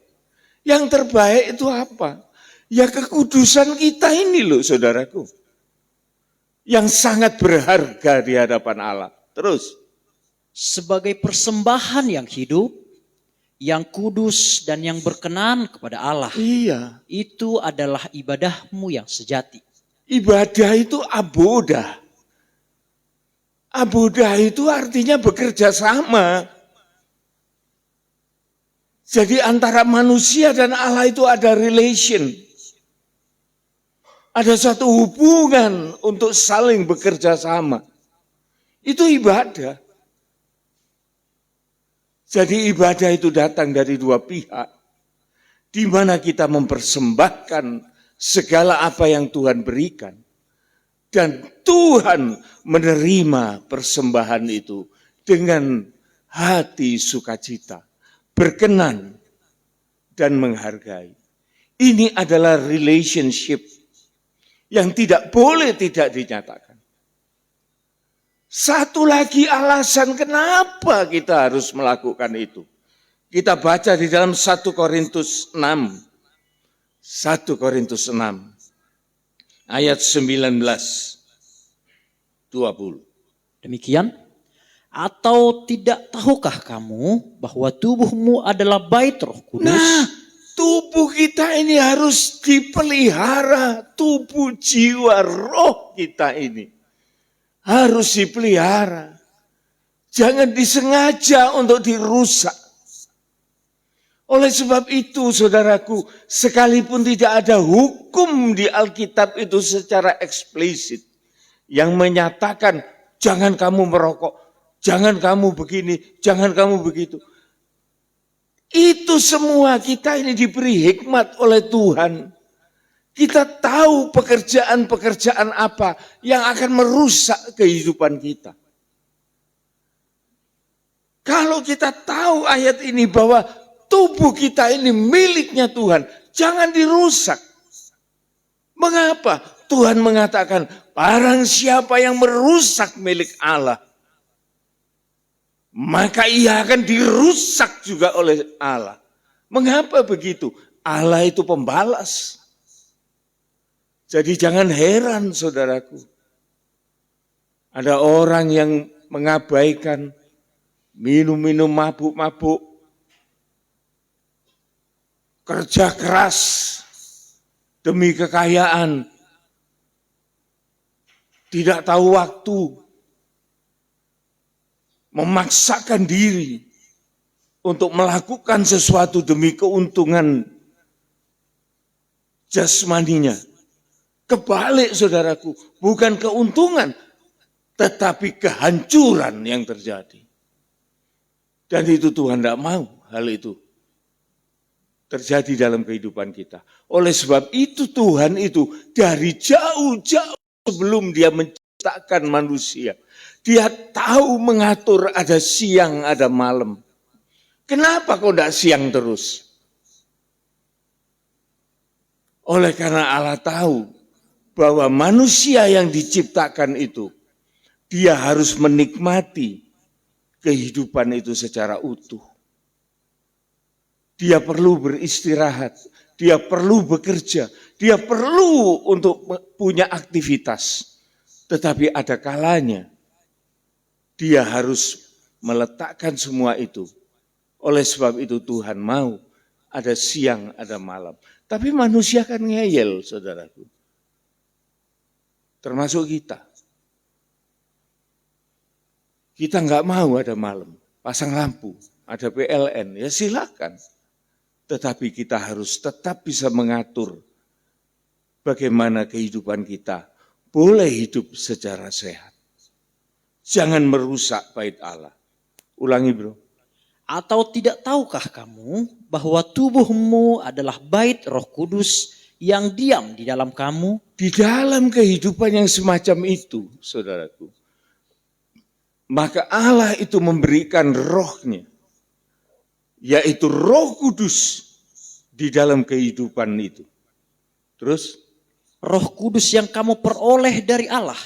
Speaker 3: Yang terbaik itu apa? Ya kekudusan kita ini loh, saudaraku. Yang sangat berharga di hadapan Allah. Terus.
Speaker 4: Sebagai persembahan yang hidup, yang kudus dan yang berkenan kepada Allah.
Speaker 3: Iya.
Speaker 4: Itu adalah ibadahmu yang sejati.
Speaker 3: Ibadah itu abodah. Abodah itu artinya bekerja sama. Jadi antara manusia dan Allah itu ada relation. Ada satu hubungan untuk saling bekerja sama. Itu ibadah. Jadi ibadah itu datang dari dua pihak. Di mana kita mempersembahkan segala apa yang Tuhan berikan. Dan Tuhan menerima persembahan itu dengan hati sukacita. Berkenan dan menghargai. Ini adalah relationship yang tidak boleh tidak dinyatakan. Satu lagi alasan kenapa kita harus melakukan itu. Kita baca di dalam 1 Korintus 6. 1 Korintus 6. Ayat 19. 20.
Speaker 4: Demikian. Atau tidak tahukah kamu bahwa tubuhmu adalah bait Roh Kudus?
Speaker 3: Nah, tubuh kita ini harus dipelihara. Tubuh, jiwa, roh kita ini harus dipelihara. Jangan disengaja untuk dirusak. Oleh sebab itu, saudaraku, sekalipun tidak ada hukum di Alkitab itu secara eksplisit yang menyatakan jangan kamu merokok, jangan kamu begini, jangan kamu begitu. Itu semua kita ini diberi hikmat oleh Tuhan. Kita tahu pekerjaan-pekerjaan apa yang akan merusak kehidupan kita. Kalau kita tahu ayat ini bahwa tubuh kita ini miliknya Tuhan, jangan dirusak. Mengapa? Tuhan mengatakan, barang siapa yang merusak milik Allah, maka ia akan dirusak juga oleh Allah. Mengapa begitu? Allah itu pembalas. Jadi jangan heran saudaraku. Ada orang yang mengabaikan minum-minum mabuk-mabuk, kerja keras demi kekayaan, tidak tahu waktu, memaksakan diri untuk melakukan sesuatu demi keuntungan jasmaninya. Kebalik saudaraku, bukan keuntungan, tetapi kehancuran yang terjadi. Dan itu Tuhan tidak mau hal itu terjadi dalam kehidupan kita. Oleh sebab itu Tuhan itu dari jauh-jauh sebelum dia menciptakan manusia, dia tahu mengatur ada siang, ada malam. Kenapa kok tidak siang terus? Oleh karena Allah tahu bahwa manusia yang diciptakan itu, dia harus menikmati kehidupan itu secara utuh. Dia perlu beristirahat, dia perlu bekerja, dia perlu untuk punya aktivitas. Tetapi ada kalanya dia harus meletakkan semua itu. Oleh sebab itu Tuhan mau ada siang, ada malam. Tapi manusia kan ngeyel, saudaraku. Termasuk kita. Kita nggak mau ada malam, pasang lampu, ada PLN, ya silakan. Tetapi kita harus tetap bisa mengatur bagaimana kehidupan kita boleh hidup secara sehat. Jangan merusak bait Allah. Ulangi bro.
Speaker 4: Atau tidak tahukah kamu bahwa tubuhmu adalah bait Roh Kudus yang diam di dalam kamu?
Speaker 3: Di dalam kehidupan yang semacam itu, saudaraku, maka Allah itu memberikan rohnya, yaitu Roh Kudus di dalam kehidupan itu. Terus?
Speaker 4: Roh Kudus yang kamu peroleh dari Allah.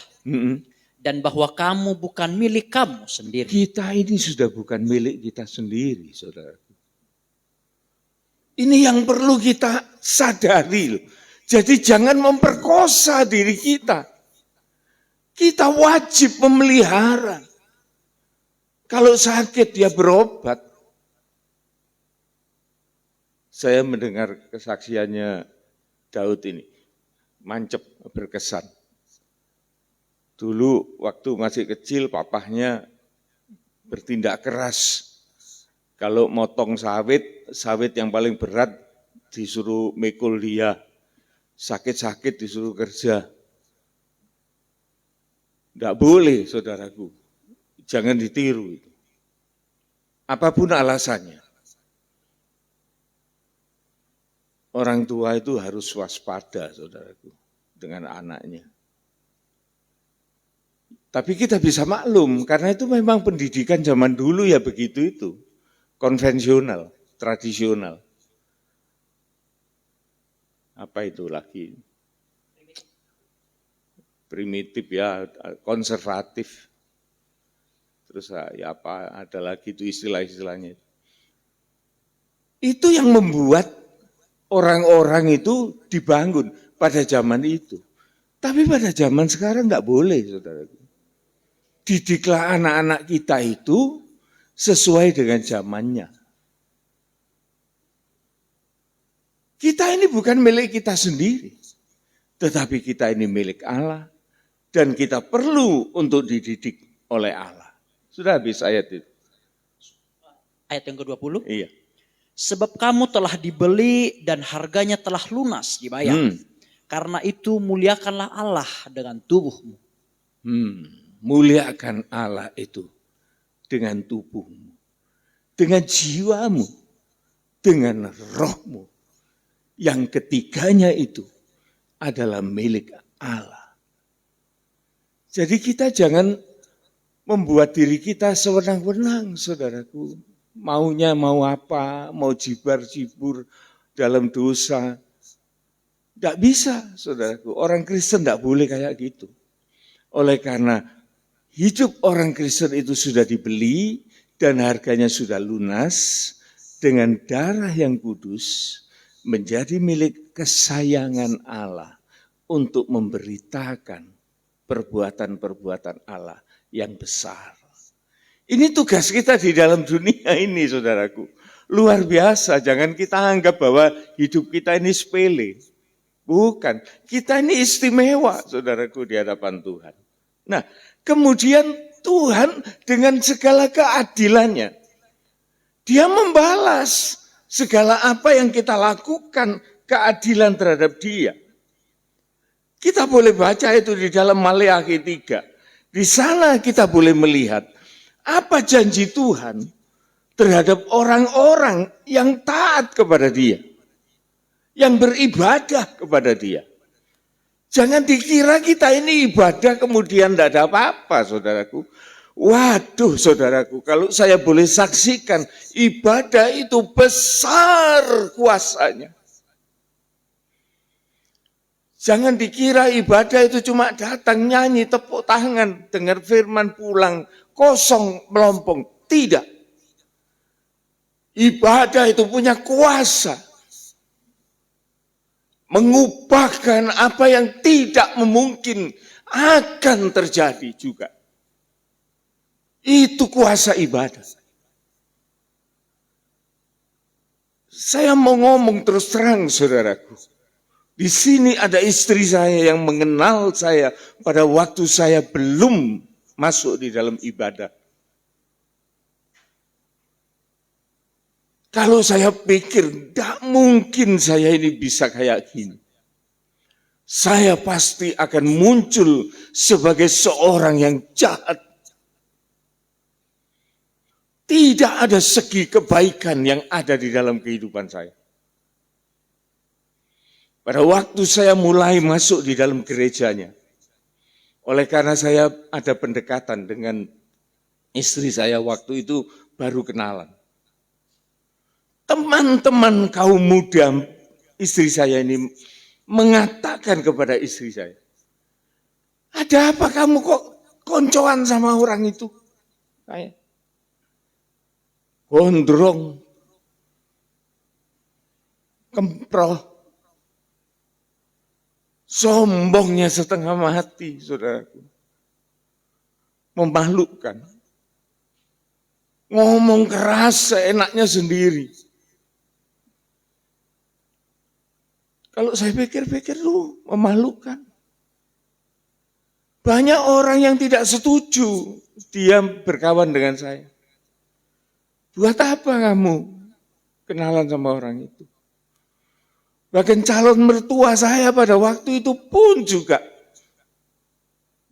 Speaker 4: Dan bahwa kamu bukan milik kamu sendiri.
Speaker 3: Kita ini sudah bukan milik kita sendiri, saudaraku. Ini yang perlu kita sadari. Jadi jangan memperkosa diri kita. Kita wajib memelihara. Kalau sakit dia berobat. Saya mendengar kesaksiannya Daud ini. Mancep, berkesan. Dulu waktu masih kecil papahnya bertindak keras. Kalau motong sawit yang paling berat disuruh mikul dia. Sakit-sakit disuruh kerja. Tidak boleh saudaraku. Jangan ditiru. Apapun alasannya. Orang tua itu harus waspada saudaraku dengan anaknya. Tapi kita bisa maklum, karena itu memang pendidikan zaman dulu ya begitu itu. Konvensional, tradisional. Apa itu lagi? Primitif ya, konservatif. Terus ya apa, ada lagi itu istilah-istilahnya. Itu yang membuat orang-orang itu dibangun pada zaman itu. Tapi pada zaman sekarang nggak boleh, saudaraku. Didiklah anak-anak kita itu sesuai dengan zamannya. Kita ini bukan milik kita sendiri, tetapi kita ini milik Allah dan kita perlu untuk dididik oleh Allah. Sudah habis ayat itu.
Speaker 4: Ayat yang ke-20.
Speaker 3: Iya.
Speaker 4: Sebab kamu telah dibeli dan harganya telah lunas dibayar. Karena itu muliakanlah Allah dengan tubuhmu.
Speaker 3: Muliakan Allah itu dengan tubuhmu, dengan jiwamu. dengan rohmu. Yang ketiganya itu adalah milik Allah. Jadi kita jangan membuat diri kita sewenang-wenang, saudaraku. Maunya mau apa, mau jibar-jibur dalam dosa. Tidak bisa, saudaraku. Orang Kristen tidak boleh kayak gitu. Oleh karena hidup orang Kristen itu sudah dibeli dan harganya sudah lunas dengan darah yang kudus, menjadi milik kesayangan Allah untuk memberitakan perbuatan-perbuatan Allah yang besar. Ini tugas kita di dalam dunia ini, saudaraku. Luar biasa, jangan kita anggap bahwa hidup kita ini sepele. Bukan, kita ini istimewa, saudaraku, di hadapan Tuhan. Nah, kemudian Tuhan dengan segala keadilannya, Dia membalas segala apa yang kita lakukan, keadilan terhadap Dia. Kita boleh baca itu di dalam Maleakhi 3. Di sana kita boleh melihat apa janji Tuhan terhadap orang-orang yang taat kepada Dia, yang beribadah kepada Dia. Jangan dikira kita ini ibadah kemudian tidak ada apa-apa, saudaraku. Waduh, saudaraku, kalau saya boleh saksikan, ibadah itu besar kuasanya. Jangan dikira ibadah itu cuma datang, nyanyi, tepuk tangan, dengar firman, pulang, kosong, melompong. Tidak. Ibadah itu punya kuasa. Mengubahkan apa yang tidak memungkin akan terjadi juga. Itu kuasa ibadah. Saya mau ngomong terus terang, saudaraku. Di sini ada istri saya yang mengenal saya pada waktu saya belum masuk di dalam ibadah. Kalau saya pikir, tidak mungkin saya ini bisa kayak gini. Saya pasti akan muncul sebagai seorang yang jahat. Tidak ada segi kebaikan yang ada di dalam kehidupan saya. Pada waktu saya mulai masuk di dalam gerejanya, oleh karena saya ada pendekatan dengan istri saya waktu itu baru kenalan. Teman-teman kaum muda istri saya ini mengatakan kepada istri saya, ada apa kamu kok koncoan sama orang itu? Kayak gondrong, kemproh, sombongnya setengah mati, saudaraku. Memalukan. Ngomong keras seenaknya sendiri. Kalau saya pikir-pikir tuh memalukan. Banyak orang yang tidak setuju dia berkawan dengan saya. Buat apa kamu kenalan sama orang itu? Bahkan calon mertua saya pada waktu itu pun juga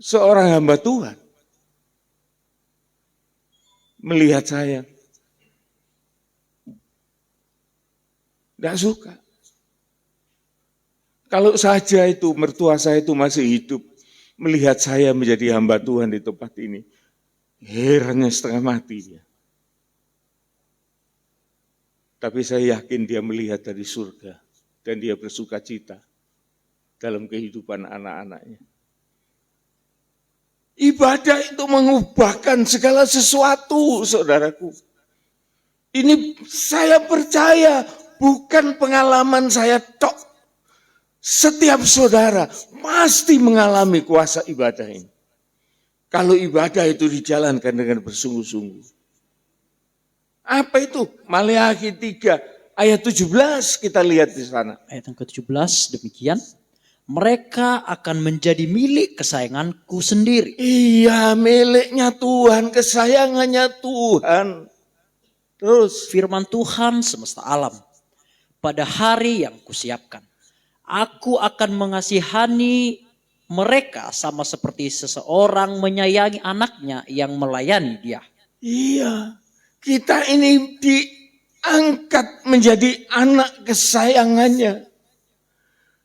Speaker 3: seorang hamba Tuhan. Melihat saya. Tidak suka. Kalau saja itu mertua saya itu masih hidup, melihat saya menjadi hamba Tuhan di tempat ini, herannya setengah mati dia. Tapi saya yakin dia melihat dari surga dan dia bersuka cita dalam kehidupan anak-anaknya. Ibadah itu mengubahkan segala sesuatu, saudaraku. Ini saya percaya bukan pengalaman saya tok. Setiap saudara pasti mengalami kuasa ibadah ini. Kalau ibadah itu dijalankan dengan bersungguh-sungguh. Apa itu? Maleakhi 3 ayat 17 kita lihat di sana.
Speaker 4: Ayat yang ke-17 demikian. Mereka akan menjadi milik kesayanganku sendiri.
Speaker 3: Iya, miliknya Tuhan, kesayangannya Tuhan. Terus
Speaker 4: Firman Tuhan semesta alam. Pada hari yang kusiapkan. Aku akan mengasihani mereka sama seperti seseorang menyayangi anaknya yang melayani dia.
Speaker 3: iya, kita ini angkat menjadi anak kesayangannya.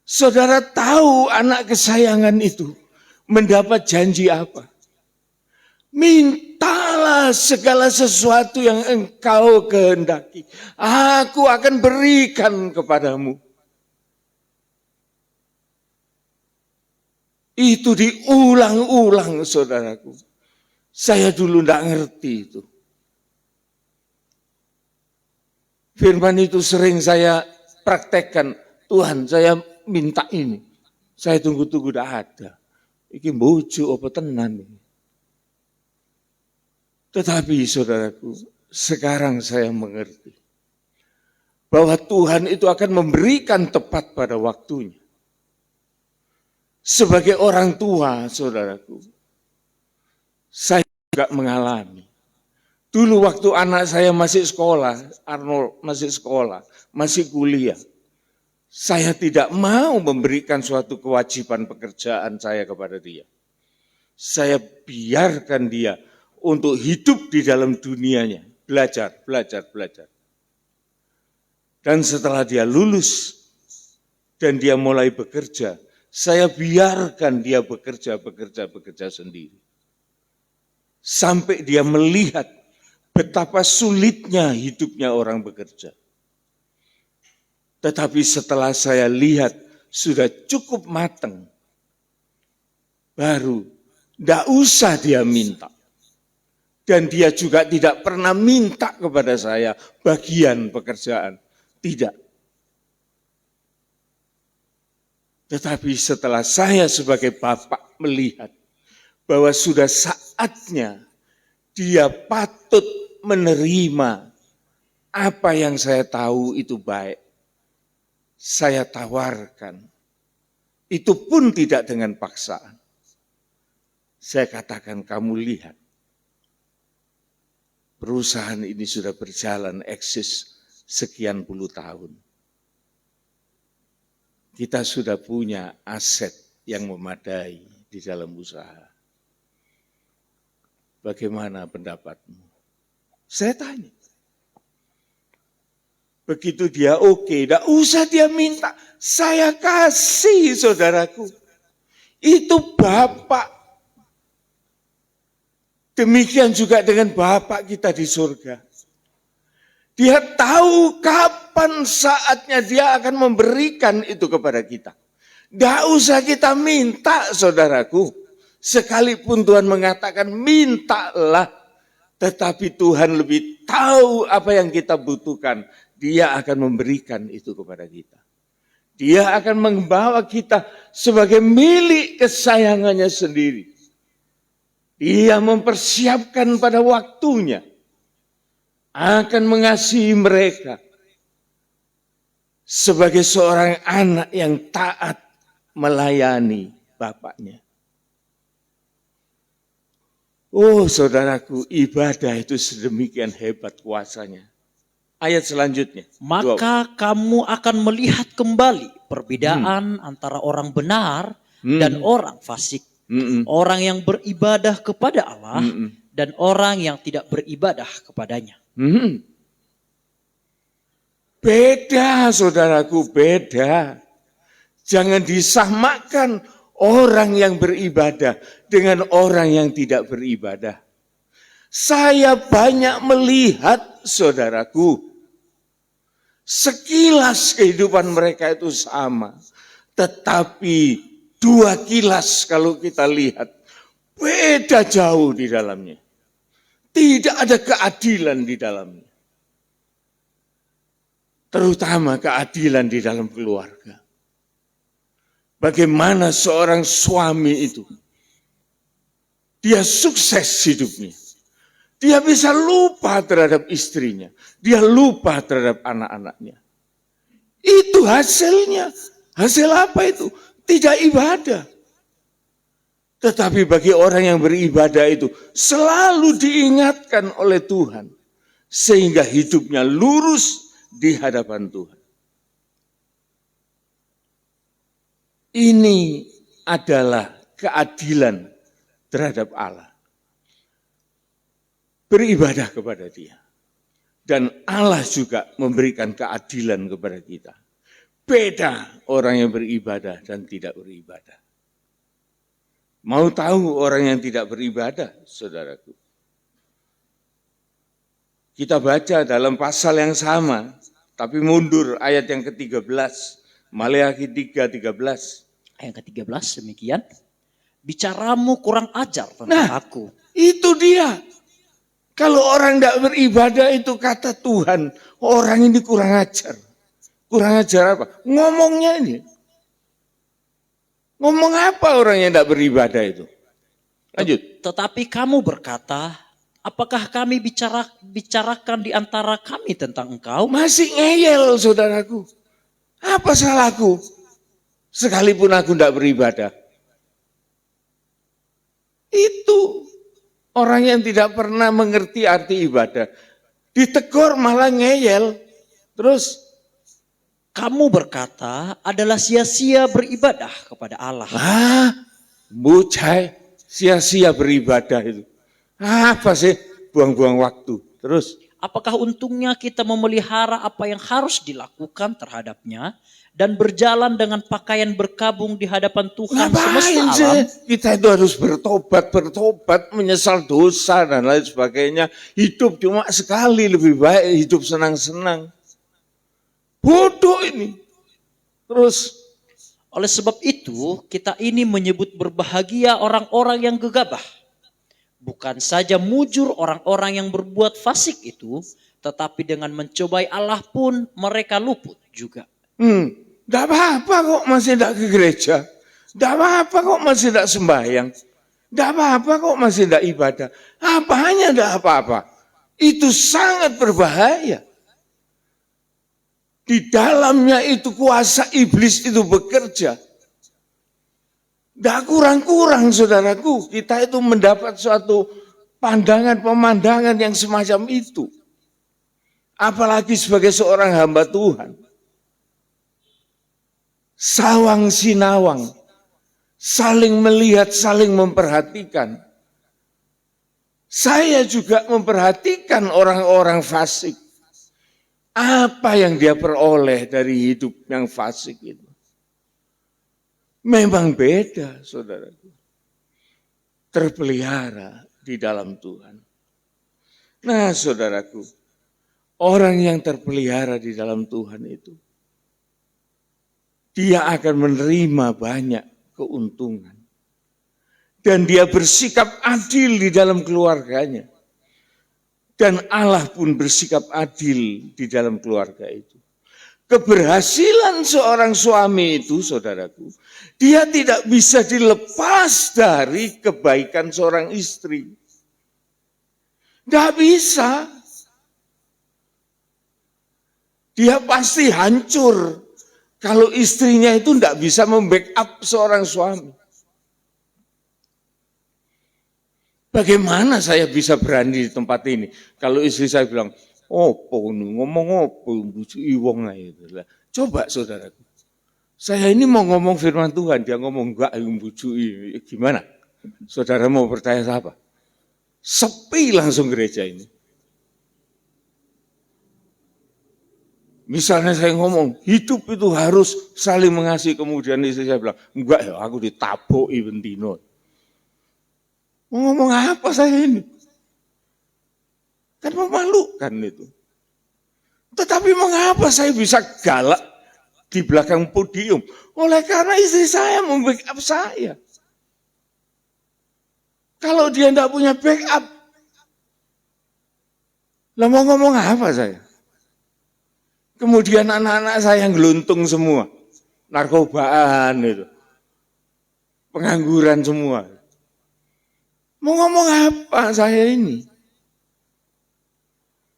Speaker 3: Saudara tahu anak kesayangan itu mendapat janji apa? Mintalah segala sesuatu yang engkau kehendaki. Aku akan berikan kepadamu. Itu diulang-ulang, saudaraku. Saya dulu tidak ngerti itu. Firman itu sering saya praktekkan. Tuhan, saya minta ini. Saya tunggu-tunggu tidak ada. Iki bojo apa tenan ini. Tetapi saudaraku, sekarang saya mengerti. Bahwa Tuhan itu akan memberikan tepat pada waktunya. Sebagai orang tua, saudaraku, saya juga mengalami. Dulu waktu anak saya masih sekolah, Arnold masih sekolah, masih kuliah. Saya tidak mau memberikan suatu kewajiban pekerjaan saya kepada dia. Saya biarkan dia untuk hidup di dalam dunianya. Belajar. Dan setelah dia lulus dan dia mulai bekerja, saya biarkan dia bekerja sendiri. Sampai dia melihat betapa sulitnya hidupnya orang bekerja. Tetapi setelah saya lihat sudah cukup matang, baru tidak usah dia minta. Dan dia juga tidak pernah minta kepada saya bagian pekerjaan. Tidak. Tetapi setelah saya sebagai bapak melihat bahwa sudah saatnya dia patut menerima apa yang saya tahu itu baik. Saya tawarkan. Itu pun tidak dengan paksaan. Saya katakan, kamu lihat. Perusahaan ini sudah berjalan eksis sekian puluh tahun. Kita sudah punya aset yang memadai di dalam usaha. Bagaimana pendapatmu? Saya tanya. Begitu dia oke, tidak usah dia minta. Saya kasih, saudaraku. Itu Bapak. Demikian juga dengan Bapak kita di surga. Dia tahu kapan saatnya dia akan memberikan itu kepada kita. Tidak usah kita minta, saudaraku. Sekalipun Tuhan mengatakan mintalah. Tetapi Tuhan lebih tahu apa yang kita butuhkan. Dia akan memberikan itu kepada kita. Dia akan membawa kita sebagai milik kesayangannya sendiri. Dia mempersiapkan pada waktunya. Akan mengasihi mereka. Sebagai seorang anak yang taat melayani bapaknya. Oh saudaraku, ibadah itu sedemikian hebat kuasanya. Ayat selanjutnya.
Speaker 4: Maka kamu akan melihat kembali perbedaan antara orang benar dan orang fasik. Orang yang beribadah kepada Allah dan orang yang tidak beribadah kepadanya.
Speaker 3: Beda saudaraku, beda. Jangan disamakan orang yang beribadah dengan orang yang tidak beribadah. Saya banyak melihat saudaraku, sekilas kehidupan mereka itu sama. Tetapi 2 kilas kalau kita lihat, beda jauh di dalamnya. Tidak ada keadilan di dalamnya. Terutama keadilan di dalam keluarga. Bagaimana seorang suami itu, dia sukses hidupnya. Dia bisa lupa terhadap istrinya. Dia lupa terhadap anak-anaknya. Itu hasilnya. Hasil apa itu? Tidak ibadah. Tetapi bagi orang yang beribadah itu selalu diingatkan oleh Tuhan. Sehingga hidupnya lurus di hadapan Tuhan. Ini adalah keadilan terhadap Allah. Beribadah kepada Dia. Dan Allah juga memberikan keadilan kepada kita. Beda orang yang beribadah dan tidak beribadah. Mau tahu orang yang tidak beribadah, saudaraku? Kita baca dalam pasal yang sama, tapi mundur ayat yang ke-13. Maleakhi 3:13.
Speaker 4: Ayat ke-13 demikian. Bicaramu kurang ajar tentang aku.
Speaker 3: Itu dia. Kalau orang tidak beribadah itu kata Tuhan, orang ini kurang ajar. Kurang ajar apa? Ngomongnya ini. Ngomong apa orang yang tidak beribadah itu? Lanjut.
Speaker 4: Tetapi kamu berkata, apakah kami bicarakan di antara kami tentang engkau?
Speaker 3: Masih ngeyel saudaraku. Apa salahku? Sekalipun aku tidak beribadah. Itu orang yang tidak pernah mengerti arti ibadah. Ditegur malah ngeyel. Terus
Speaker 4: Kamu berkata adalah sia-sia beribadah kepada Allah.
Speaker 3: Bocah sia-sia beribadah itu. Apa sih buang-buang waktu. Terus
Speaker 4: Apakah untungnya kita memelihara apa yang harus dilakukan terhadapnya dan berjalan dengan pakaian berkabung di hadapan Tuhan semesta
Speaker 3: ngapain
Speaker 4: alam?
Speaker 3: sih? Kita itu harus bertobat, menyesal dosa dan lain sebagainya. Hidup cuma sekali, lebih baik hidup senang-senang. Bodoh ini. Terus
Speaker 4: Oleh sebab itu, kita ini menyebut berbahagia orang-orang yang gegabah. Bukan saja mujur orang-orang yang berbuat fasik itu, tetapi dengan mencobai Allah pun mereka luput juga.
Speaker 3: Tidak apa-apa kok masih tidak ke gereja. Tidak apa-apa kok masih tidak sembahyang. Tidak apa-apa kok masih tidak ibadah. Apanya tidak apa-apa. Itu sangat berbahaya. Di dalamnya itu kuasa iblis itu bekerja. Tidak kurang-kurang saudaraku. Kita itu mendapat suatu pemandangan yang semacam itu. Apalagi sebagai seorang hamba Tuhan. Sawang sinawang. Saling melihat, saling memperhatikan. Saya juga memperhatikan orang-orang fasik. Apa yang dia peroleh dari hidup yang fasik itu? Memang beda, saudaraku. Terpelihara di dalam Tuhan. Nah, saudaraku, orang yang terpelihara di dalam Tuhan itu, dia akan menerima banyak keuntungan. Dan dia bersikap adil di dalam keluarganya. Dan Allah pun bersikap adil di dalam keluarga itu. Keberhasilan seorang suami itu, saudaraku, dia tidak bisa dilepas dari kebaikan seorang istri. Tidak bisa. Dia pasti hancur kalau istrinya itu tidak bisa membackup seorang suami. Bagaimana saya bisa berani di tempat ini? Kalau istri saya bilang, ngomong apa, bujuki wong itu. Coba saudaraku, saya ini mau ngomong firman Tuhan, dia ngomong enggak, bujuki. Gimana? Saudara mau percaya apa? Sepi langsung gereja ini. Misalnya saya ngomong, hidup itu harus saling mengasihi, kemudian istri saya bilang, enggak ya, aku ditaboki bentino. Mau ngomong apa saya ini? Kan memalukan itu. Tetapi mengapa saya bisa galak di belakang podium? Oleh karena istri saya membackup saya. Kalau dia tidak punya backup, lah mau ngomong apa saya? Kemudian anak-anak saya yang geluntung semua. Narkobaan itu. Pengangguran semua. Mau ngomong apa saya ini?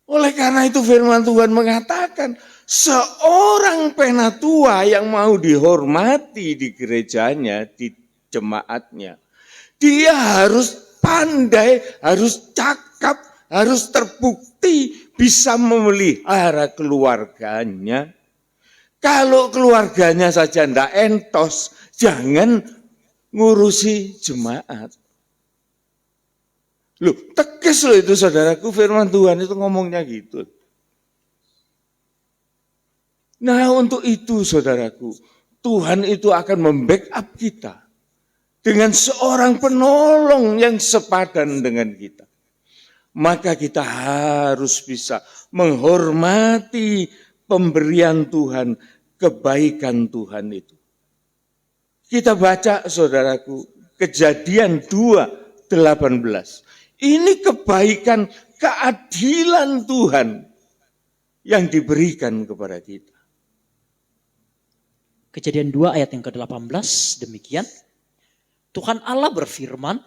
Speaker 3: Oleh karena itu firman Tuhan mengatakan, seorang penatua yang mau dihormati di gerejanya, di jemaatnya, dia harus pandai, harus cakap, harus terbukti bisa memelihara keluarganya. Kalau keluarganya saja tidak entos, jangan ngurusi jemaat. Loh, tegas loh itu saudaraku, firman Tuhan itu ngomongnya gitu. Nah, untuk itu saudaraku, Tuhan itu akan membackup kita dengan seorang penolong yang sepadan dengan kita. Maka kita harus bisa menghormati pemberian Tuhan, kebaikan Tuhan itu. Kita baca saudaraku, Kejadian 2:18. Ini kebaikan, keadilan Tuhan yang diberikan kepada kita.
Speaker 4: Kejadian 2 ayat yang ke-18 demikian. Tuhan Allah berfirman,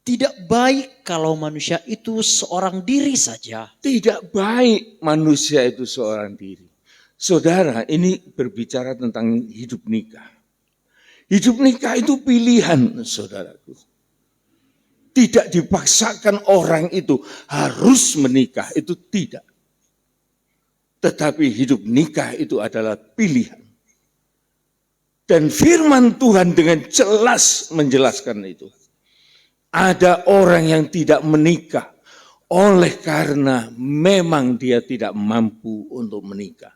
Speaker 4: tidak baik kalau manusia itu seorang diri saja.
Speaker 3: Tidak baik manusia itu seorang diri. Saudara, ini berbicara tentang hidup nikah. Hidup nikah itu pilihan, saudaraku. Tidak dipaksakan orang itu harus menikah, itu tidak. Tetapi hidup nikah itu adalah pilihan. Dan firman Tuhan dengan jelas menjelaskan itu. Ada orang yang tidak menikah oleh karena memang dia tidak mampu untuk menikah.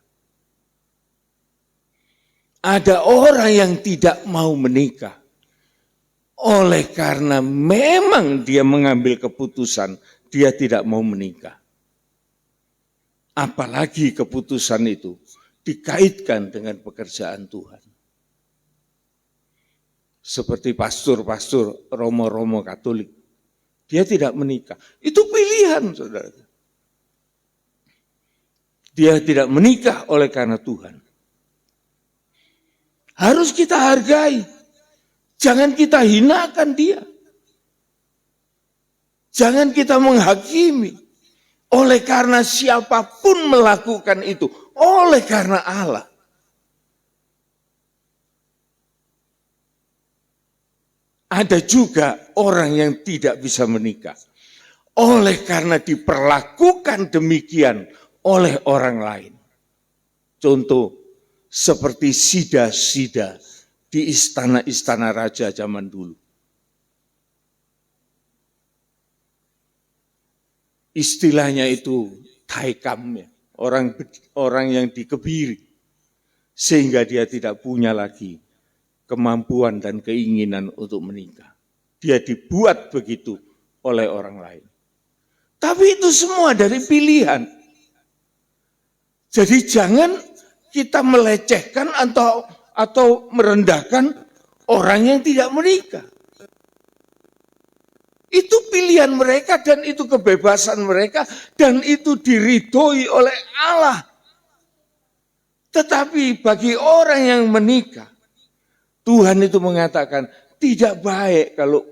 Speaker 3: Ada orang yang tidak mau menikah oleh karena memang dia mengambil keputusan dia tidak mau menikah. Apalagi keputusan itu dikaitkan dengan pekerjaan Tuhan. Seperti pastor-pastor Romo-Romo Katolik. Dia tidak menikah. Itu pilihan, saudara. Dia tidak menikah oleh karena Tuhan. Harus kita hargai. Jangan kita hinakan dia. Jangan kita menghakimi. Oleh karena siapapun melakukan itu. Oleh karena Allah. Ada juga orang yang tidak bisa menikah. Oleh karena diperlakukan demikian oleh orang lain. Contoh, seperti sida-sida di istana-istana raja zaman dulu. Istilahnya itu taikam, ya. Orang yang dikebiri. Sehingga dia tidak punya lagi kemampuan dan keinginan untuk menikah. Dia dibuat begitu oleh orang lain. Tapi itu semua dari pilihan. Jadi jangan kita melecehkan atau merendahkan orang yang tidak menikah. Itu pilihan mereka dan itu kebebasan mereka dan itu diridhoi oleh Allah. Tetapi bagi orang yang menikah, Tuhan itu mengatakan tidak baik kalau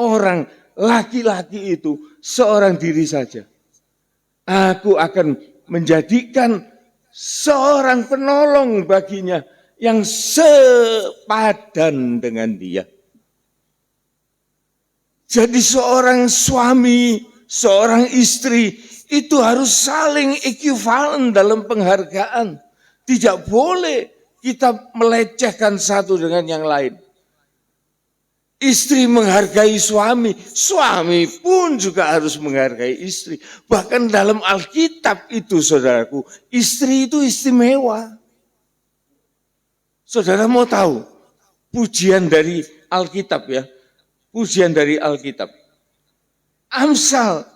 Speaker 3: orang laki-laki itu seorang diri saja. Aku akan menjadikan seorang penolong baginya yang sepadan dengan dia. Jadi seorang suami, seorang istri itu harus saling ekuivalen dalam penghargaan. Tidak boleh kita melecehkan satu dengan yang lain. Istri menghargai suami, suami pun juga harus menghargai istri. Bahkan dalam Alkitab itu, saudaraku, istri itu istimewa. Saudara mau tahu pujian dari Alkitab, ya? Pujian dari Alkitab. Amsal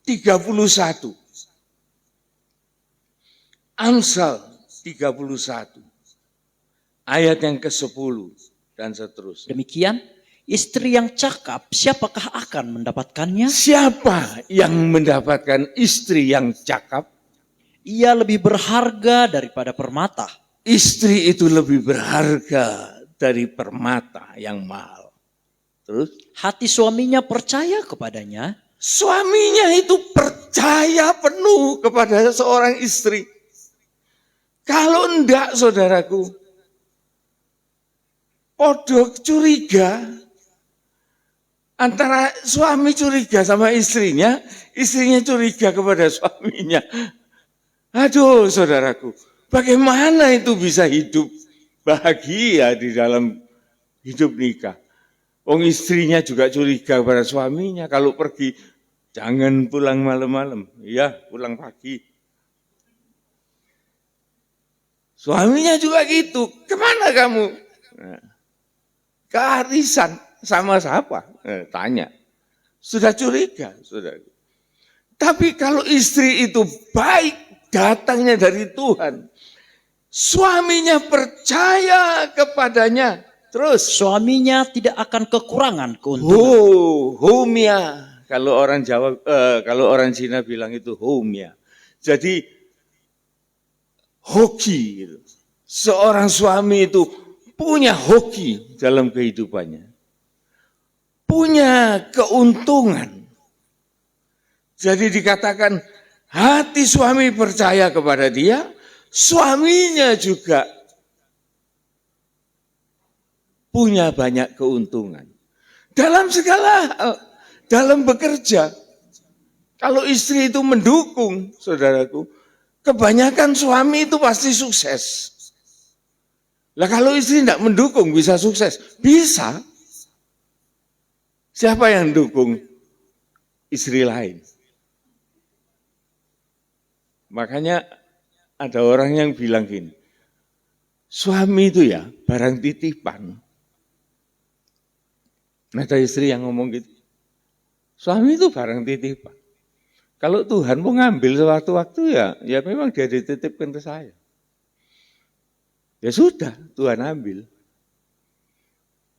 Speaker 3: 31. Amsal 31. Ayat yang ke-10 dan seterusnya.
Speaker 4: Demikian, istri yang cakap, siapakah akan mendapatkannya?
Speaker 3: Siapa yang mendapatkan istri yang cakap?
Speaker 4: Ia lebih berharga daripada permata.
Speaker 3: Istri itu lebih berharga dari permata yang mahal. Terus?
Speaker 4: Hati suaminya percaya kepadanya.
Speaker 3: Suaminya itu percaya penuh kepada seorang istri. Kalau enggak, saudaraku, podo curiga, antara suami curiga sama istrinya curiga kepada suaminya. Aduh, saudaraku, bagaimana itu bisa hidup bahagia di dalam hidup nikah? Wong istrinya juga curiga kepada suaminya, kalau pergi jangan pulang malam-malam, ya pulang pagi. Suaminya juga gitu. Kemana kamu? Nah, ke arisan sama siapa? Tanya. Sudah curiga, sudah. Tapi kalau istri itu baik, datangnya dari Tuhan. Suaminya percaya kepadanya. Terus
Speaker 4: Suaminya tidak akan kekurangan keuntungan.
Speaker 3: Homia. Kalau orang Jawa, kalau orang Cina bilang itu homia. Jadi hoki. Gitu. Seorang suami itu punya hoki dalam kehidupannya. Punya keuntungan. Jadi dikatakan hati suami percaya kepada dia, suaminya juga punya banyak keuntungan. Dalam segala hal, dalam bekerja. Kalau istri itu mendukung, saudaraku, kebanyakan suami itu pasti sukses. Lah kalau istri tidak mendukung bisa sukses? Bisa. Siapa yang dukung? Istri lain. Makanya ada orang yang bilang gini, suami itu ya barang titipan. Nah, ada istri yang ngomong gitu, suami itu barang titipan. Kalau Tuhan mau ngambil sewaktu-waktu ya memang dia dititipkan ke saya. Ya sudah, Tuhan ambil.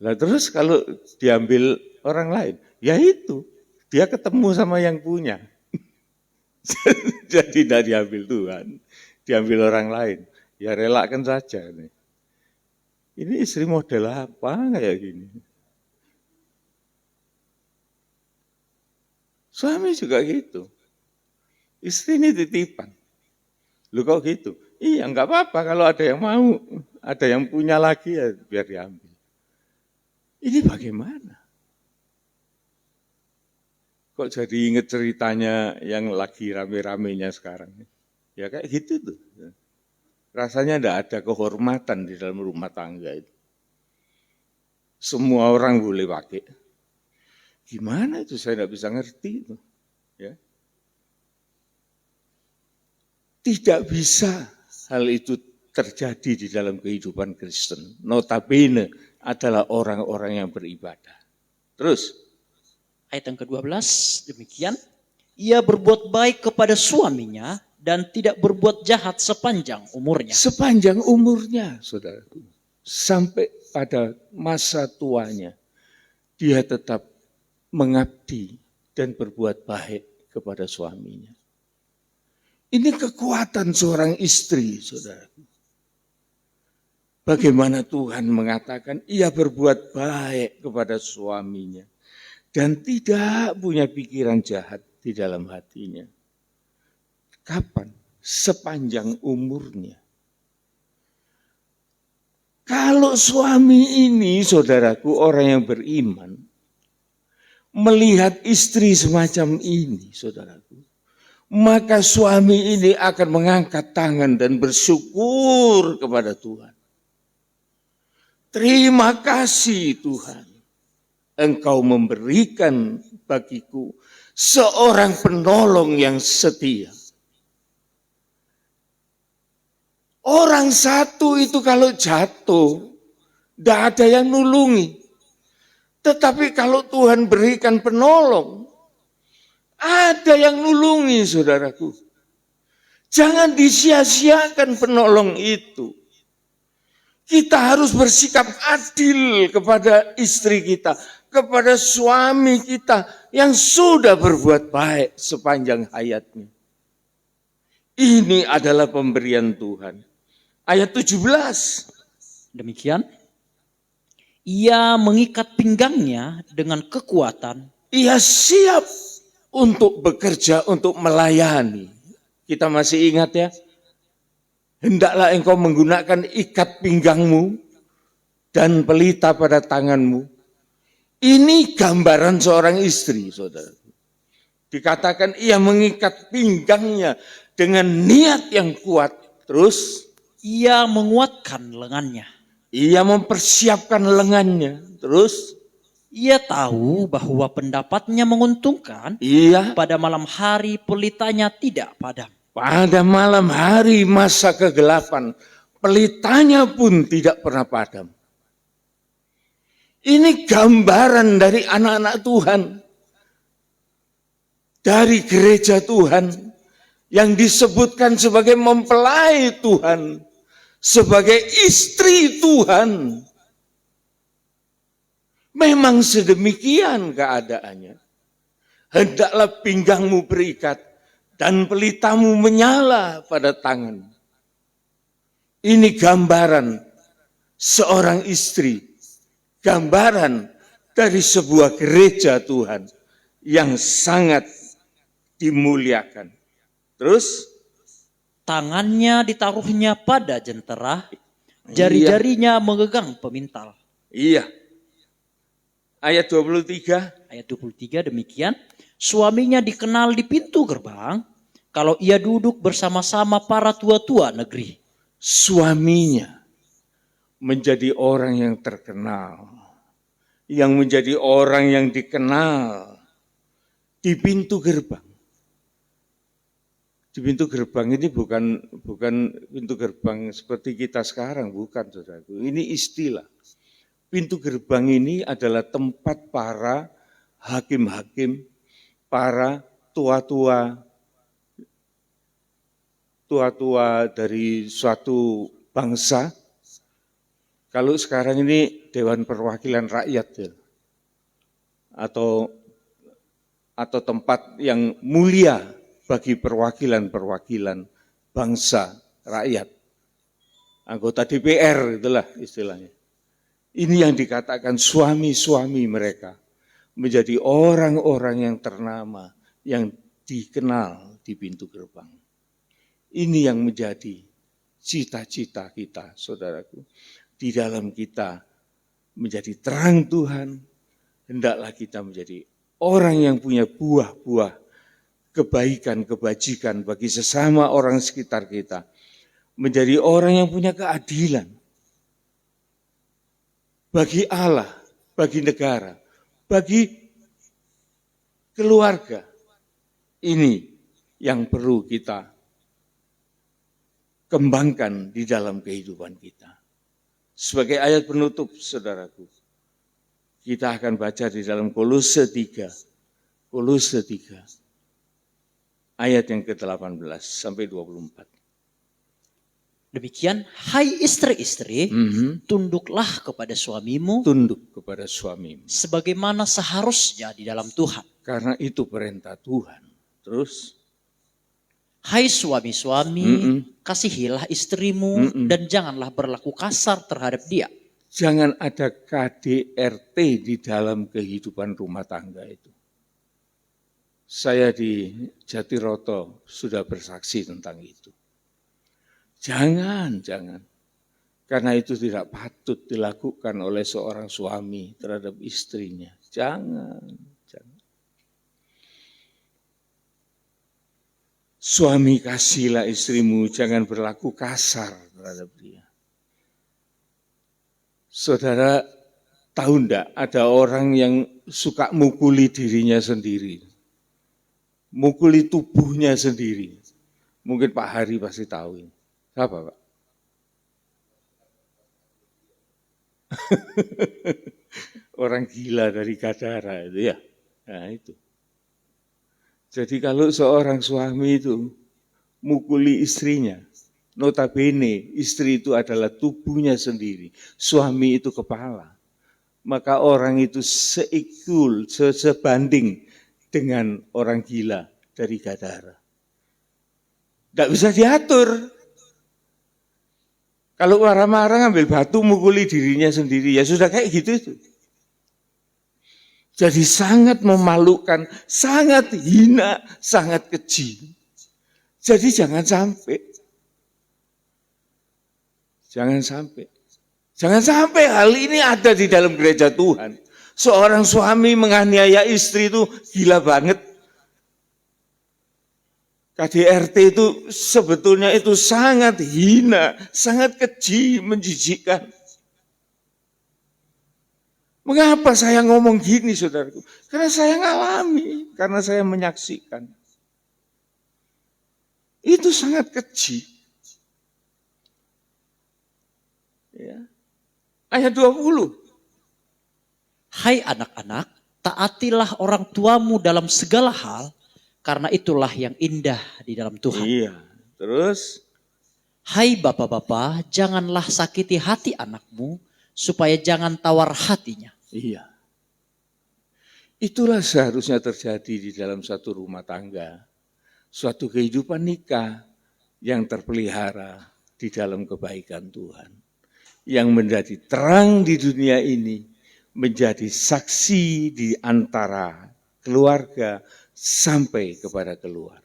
Speaker 3: Lah terus kalau diambil orang lain, ya itu, dia ketemu sama yang punya. Jadi tidak diambil Tuhan, diambil orang lain. Ya relakan saja. Ini istri model apa kayak gini? Suami juga gitu. Istri ini titipan. Lu kok gitu? Iya enggak apa-apa kalau ada yang mau. Ada yang punya lagi ya biar diambil. Ini bagaimana? Kok jadi inget ceritanya yang lagi rame-ramenya sekarang. Ya kayak gitu tuh. Rasanya enggak ada kehormatan di dalam rumah tangga itu. Semua orang boleh pakai. Gimana itu saya enggak bisa ngerti itu. Ya. Tidak bisa hal itu terjadi di dalam kehidupan Kristen. Notabene adalah orang-orang yang beribadah. Terus
Speaker 4: Ayat yang ke-12 demikian. Ia berbuat baik kepada suaminya dan tidak berbuat jahat sepanjang umurnya.
Speaker 3: Sepanjang umurnya, saudaraku. Sampai pada masa tuanya. Dia tetap mengabdi dan berbuat baik kepada suaminya. Ini kekuatan seorang istri, saudaraku. Bagaimana Tuhan mengatakan ia berbuat baik kepada suaminya. Dan tidak punya pikiran jahat di dalam hatinya. Kapan? Sepanjang umurnya. Kalau suami ini, saudaraku, orang yang beriman, melihat istri semacam ini, saudaraku, maka suami ini akan mengangkat tangan dan bersyukur kepada Tuhan. Terima kasih Tuhan. Engkau memberikan bagiku seorang penolong yang setia. Orang satu itu kalau jatuh, tidak ada yang nulungi. Tetapi kalau Tuhan berikan penolong, ada yang nulungi, saudaraku. Jangan disia-siakan penolong itu. Kita harus bersikap adil kepada istri kita, kepada suami kita yang sudah berbuat baik sepanjang hayatnya. Ini adalah pemberian Tuhan. Ayat 17.
Speaker 4: Demikian. Ia mengikat pinggangnya dengan kekuatan.
Speaker 3: Ia siap untuk bekerja, untuk melayani. Kita masih ingat ya? Hendaklah engkau menggunakan ikat pinggangmu dan pelita pada tanganmu. Ini gambaran seorang istri, saudara. Dikatakan ia mengikat pinggangnya dengan niat yang kuat. Terus
Speaker 4: ia menguatkan lengannya.
Speaker 3: Ia mempersiapkan lengannya. Terus
Speaker 4: ia tahu bahwa pendapatnya menguntungkan. Pada malam hari pelitanya tidak padam.
Speaker 3: Pada malam hari masa kegelapan, pelitanya pun tidak pernah padam. Ini gambaran dari anak-anak Tuhan, dari gereja Tuhan, yang disebutkan sebagai mempelai Tuhan, sebagai istri Tuhan. Memang sedemikian keadaannya. Hendaklah pinggangmu berikat dan pelitamu menyala pada tangan. Ini gambaran seorang istri, gambaran dari sebuah gereja Tuhan yang sangat dimuliakan. Terus
Speaker 4: tangannya ditaruhnya pada jentera, jari-jarinya memegang pemintal.
Speaker 3: Iya. Ayat 23.
Speaker 4: Ayat 23 demikian, suaminya dikenal di pintu gerbang, kalau ia duduk bersama-sama para tua-tua negeri.
Speaker 3: Suaminya menjadi orang yang terkenal, yang menjadi orang yang dikenal di pintu gerbang. Di pintu gerbang ini bukan pintu gerbang seperti kita sekarang, bukan saudaraku. Ini istilah. Pintu gerbang ini adalah tempat para hakim-hakim, para tua-tua dari suatu bangsa. Kalau sekarang ini Dewan Perwakilan Rakyat ya, atau tempat yang mulia bagi perwakilan-perwakilan bangsa rakyat. Anggota DPR itulah istilahnya. Ini yang dikatakan suami-suami mereka menjadi orang-orang yang ternama, yang dikenal di pintu gerbang. Ini yang menjadi cita-cita kita, saudaraku. Di dalam kita menjadi terang Tuhan, hendaklah kita menjadi orang yang punya buah-buah kebaikan, kebajikan bagi sesama orang sekitar kita. Menjadi orang yang punya keadilan bagi Allah, bagi negara, bagi keluarga. Ini yang perlu kita kembangkan di dalam kehidupan kita. Sebagai ayat penutup, saudaraku, kita akan baca di dalam Kolose 3. Kolose 3, ayat yang ke-18 sampai 24.
Speaker 4: Demikian, hai istri-istri, tunduklah kepada suamimu.
Speaker 3: Tunduk kepada suamimu.
Speaker 4: Sebagaimana seharusnya di dalam Tuhan.
Speaker 3: Karena itu perintah Tuhan. Terus,
Speaker 4: hai suami-suami, kasihilah istrimu dan janganlah berlaku kasar terhadap dia.
Speaker 3: Jangan ada KDRT di dalam kehidupan rumah tangga itu. Saya di Jatiroto sudah bersaksi tentang itu. Jangan. Karena itu tidak patut dilakukan oleh seorang suami terhadap istrinya. Jangan. Suami, kasihlah istrimu, jangan berlaku kasar terhadap dia. Saudara, tahu enggak ada orang yang suka mukuli dirinya sendiri. Mukuli tubuhnya sendiri. Mungkin Pak Hari pasti tahu ini. Siapa, Pak? Orang gila dari Gadara itu ya. Nah itu. Jadi kalau seorang suami itu mukuli istrinya, notabene istri itu adalah tubuhnya sendiri, suami itu kepala, maka orang itu sebanding dengan orang gila dari Gadara. Tidak bisa diatur. Kalau marah-marah ngambil batu mukuli dirinya sendiri, ya sudah kayak gitu itu. Jadi sangat memalukan, sangat hina, sangat keji. Jadi jangan sampai hal ini ada di dalam gereja Tuhan. Seorang suami menganiaya istri itu gila banget. KDRT itu sebetulnya itu sangat hina, sangat keji, menjijikkan. Mengapa saya ngomong gini, saudaraku? Karena saya ngalami, karena saya menyaksikan. Itu sangat keji. Ayat 20.
Speaker 4: Hai anak-anak, taatilah orang tuamu dalam segala hal, karena itulah yang indah di dalam Tuhan.
Speaker 3: Iya. Terus,
Speaker 4: Hai bapak-bapak, janganlah sakiti hati anakmu, supaya jangan tawar hatinya.
Speaker 3: iya. Itulah seharusnya terjadi di dalam satu rumah tangga. Suatu kehidupan nikah yang terpelihara di dalam kebaikan Tuhan. Yang menjadi terang di dunia ini, menjadi saksi di antara keluarga sampai kepada keluar.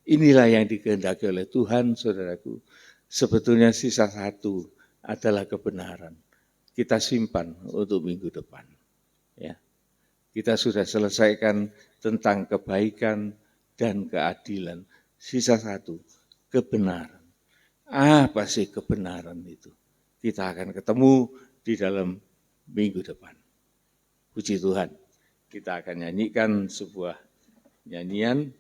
Speaker 3: Inilah yang dikehendaki oleh Tuhan, saudaraku. Sebetulnya sisa satu adalah kebenaran. Kita simpan untuk minggu depan. Ya. Kita sudah selesaikan tentang kebaikan dan keadilan. Sisa satu, kebenaran. Apa sih kebenaran itu? Kita akan ketemu di dalam minggu depan. Puji Tuhan. Kita akan nyanyikan sebuah nyanyian.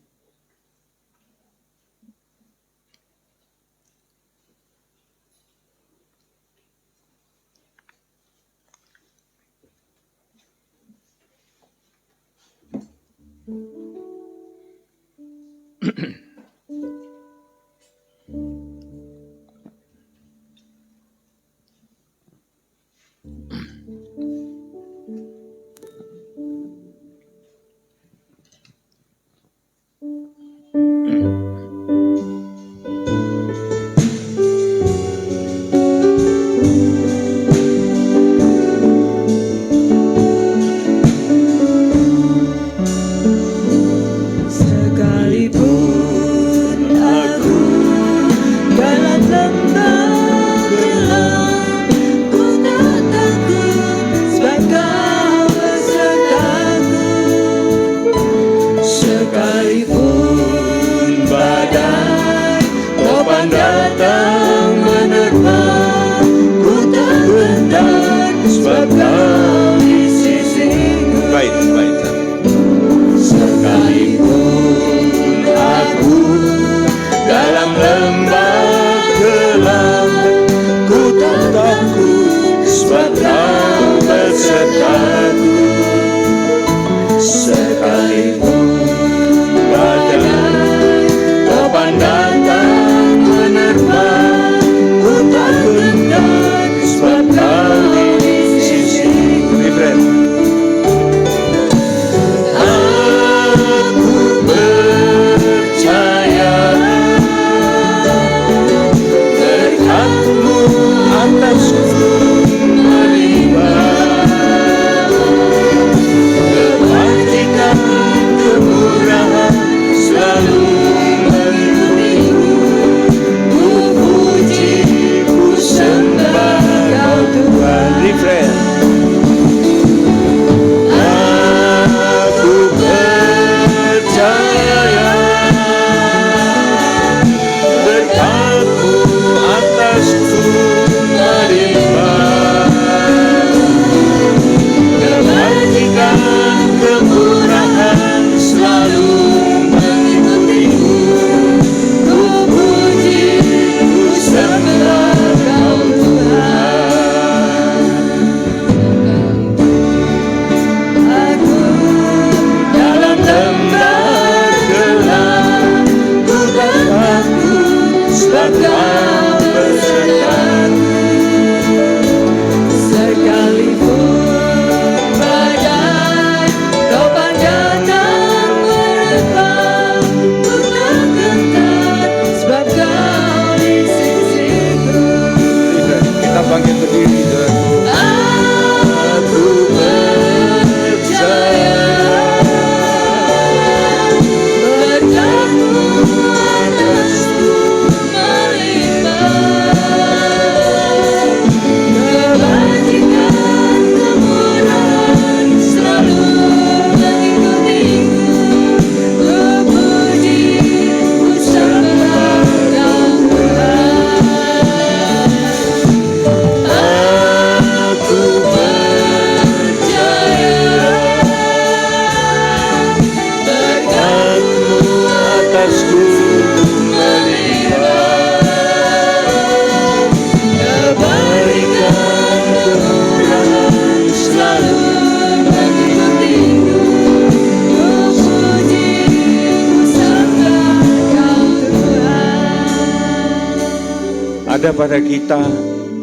Speaker 3: ada pada kita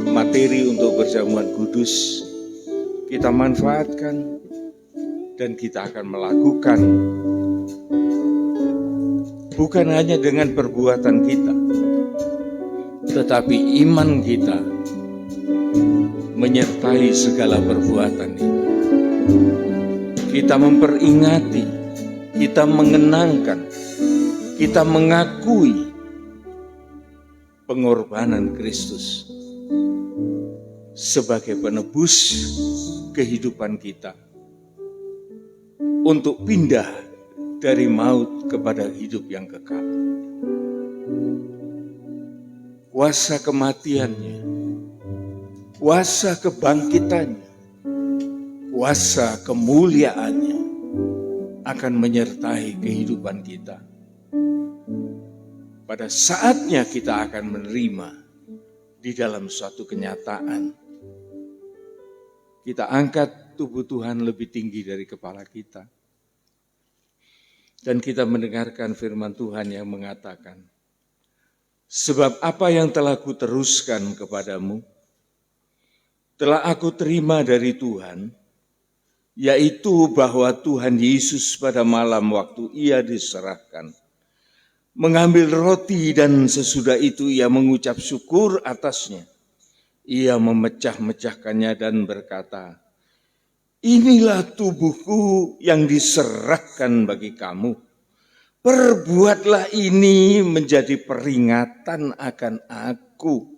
Speaker 3: materi untuk perjamuan kudus, kita manfaatkan dan kita akan melakukan bukan hanya dengan perbuatan kita, tetapi iman kita menyertai segala perbuatan ini. Kita memperingati, kita mengenangkan, kita mengakui pengorbanan Kristus sebagai penebus kehidupan kita untuk pindah dari maut kepada hidup yang kekal. Kuasa kematiannya, kuasa kebangkitannya, kuasa kemuliaannya akan menyertai kehidupan kita. Pada saatnya kita akan menerima di dalam suatu kenyataan. Kita angkat tubuh Tuhan lebih tinggi dari kepala kita. Dan kita mendengarkan firman Tuhan yang mengatakan, sebab apa yang telah kuteruskan kepadamu, telah aku terima dari Tuhan, yaitu bahwa Tuhan Yesus pada malam waktu ia diserahkan, mengambil roti dan sesudah itu ia mengucap syukur atasnya. Ia memecah-mecahkannya dan berkata, inilah tubuhku yang diserahkan bagi kamu. Perbuatlah ini menjadi peringatan akan aku.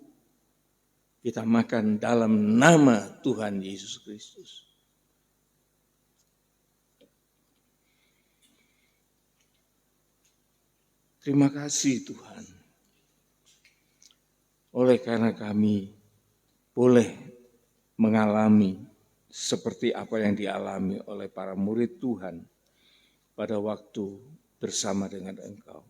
Speaker 3: Kita makan dalam nama Tuhan Yesus Kristus. Terima kasih Tuhan. Oleh karena kami boleh mengalami seperti apa yang dialami oleh para murid Tuhan pada waktu bersama dengan Engkau.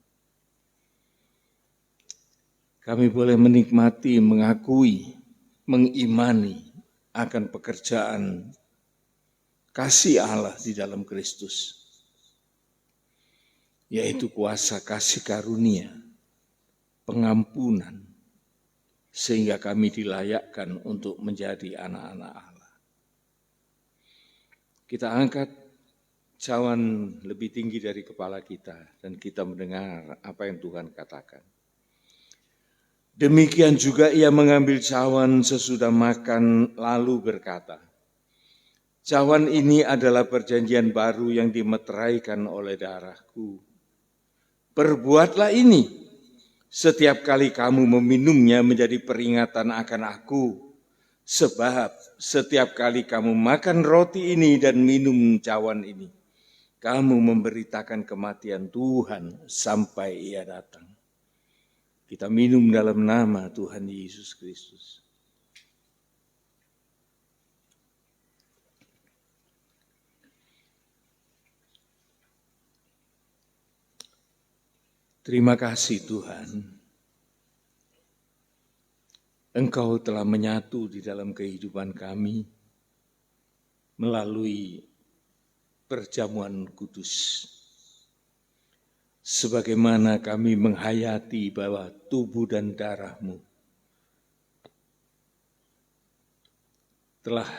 Speaker 3: Kami boleh menikmati, mengakui, mengimani akan pekerjaan kasih Allah di dalam Kristus, yaitu kuasa kasih karunia, pengampunan, sehingga kami dilayakkan untuk menjadi anak-anak Allah. Kita angkat cawan lebih tinggi dari kepala kita dan kita mendengar apa yang Tuhan katakan. Demikian juga ia mengambil cawan sesudah makan lalu berkata, cawan ini adalah perjanjian baru yang dimeteraikan oleh darahku. Perbuatlah ini setiap kali kamu meminumnya menjadi peringatan akan aku. Sebab setiap kali kamu makan roti ini dan minum cawan ini, kamu memberitakan kematian Tuhan sampai ia datang. Kita minum dalam nama Tuhan Yesus Kristus. Terima kasih Tuhan. Engkau telah menyatu di dalam kehidupan kami melalui perjamuan kudus. Sebagaimana kami menghayati bahwa tubuh dan darah-Mu telah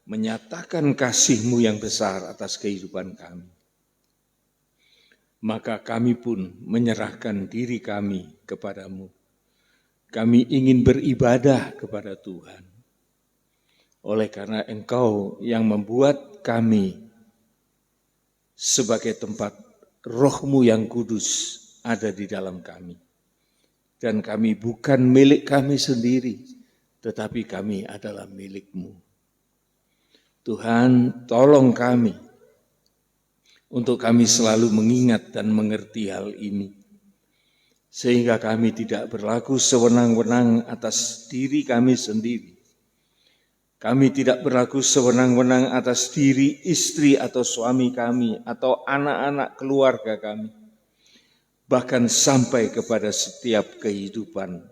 Speaker 3: menyatakan kasih-Mu yang besar atas kehidupan kami. Maka kami pun menyerahkan diri kami kepadamu. Kami ingin beribadah kepada Tuhan. Oleh karena Engkau yang membuat kami sebagai tempat Roh-Mu yang kudus ada di dalam kami. Dan kami bukan milik kami sendiri, tetapi kami adalah milik-Mu. Tuhan, tolong kami untuk kami selalu mengingat dan mengerti hal ini. Sehingga kami tidak berlaku sewenang-wenang atas diri kami sendiri. Kami tidak berlaku sewenang-wenang atas diri istri atau suami kami atau anak-anak keluarga kami. Bahkan sampai kepada setiap kehidupan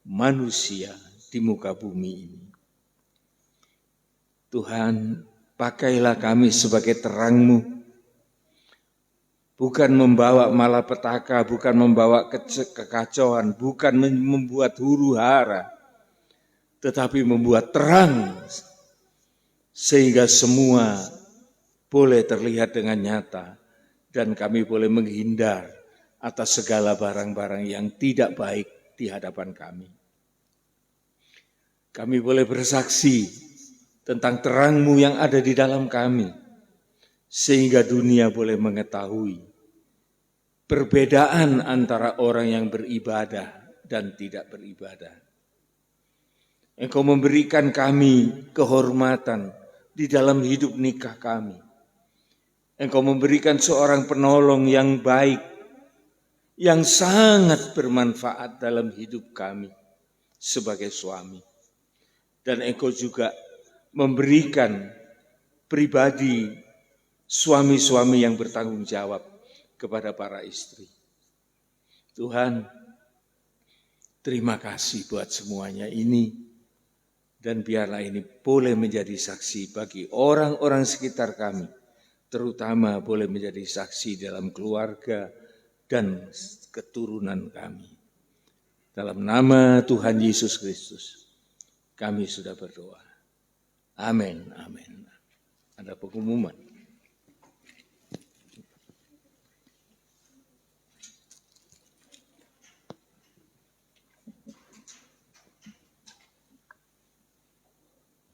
Speaker 3: manusia di muka bumi ini. Tuhan, pakailah kami sebagai terang-Mu. Bukan membawa malapetaka, bukan membawa kekacauan, bukan membuat huru hara, tetapi membuat terang sehingga semua boleh terlihat dengan nyata dan kami boleh menghindar atas segala barang-barang yang tidak baik di hadapan kami. Kami boleh bersaksi tentang terang-Mu yang ada di dalam kami, sehingga dunia boleh mengetahui perbedaan antara orang yang beribadah dan tidak beribadah. Engkau memberikan kami kehormatan di dalam hidup nikah kami. Engkau memberikan seorang penolong yang baik, yang sangat bermanfaat dalam hidup kami sebagai suami. Dan Engkau juga memberikan pribadi suami-suami yang bertanggung jawab kepada para istri. Tuhan, terima kasih buat semuanya ini. Dan biarlah ini boleh menjadi saksi bagi orang-orang sekitar kami. Terutama boleh menjadi saksi dalam keluarga dan keturunan kami. Dalam nama Tuhan Yesus Kristus, kami sudah berdoa. Amin, amin. Ada pengumuman.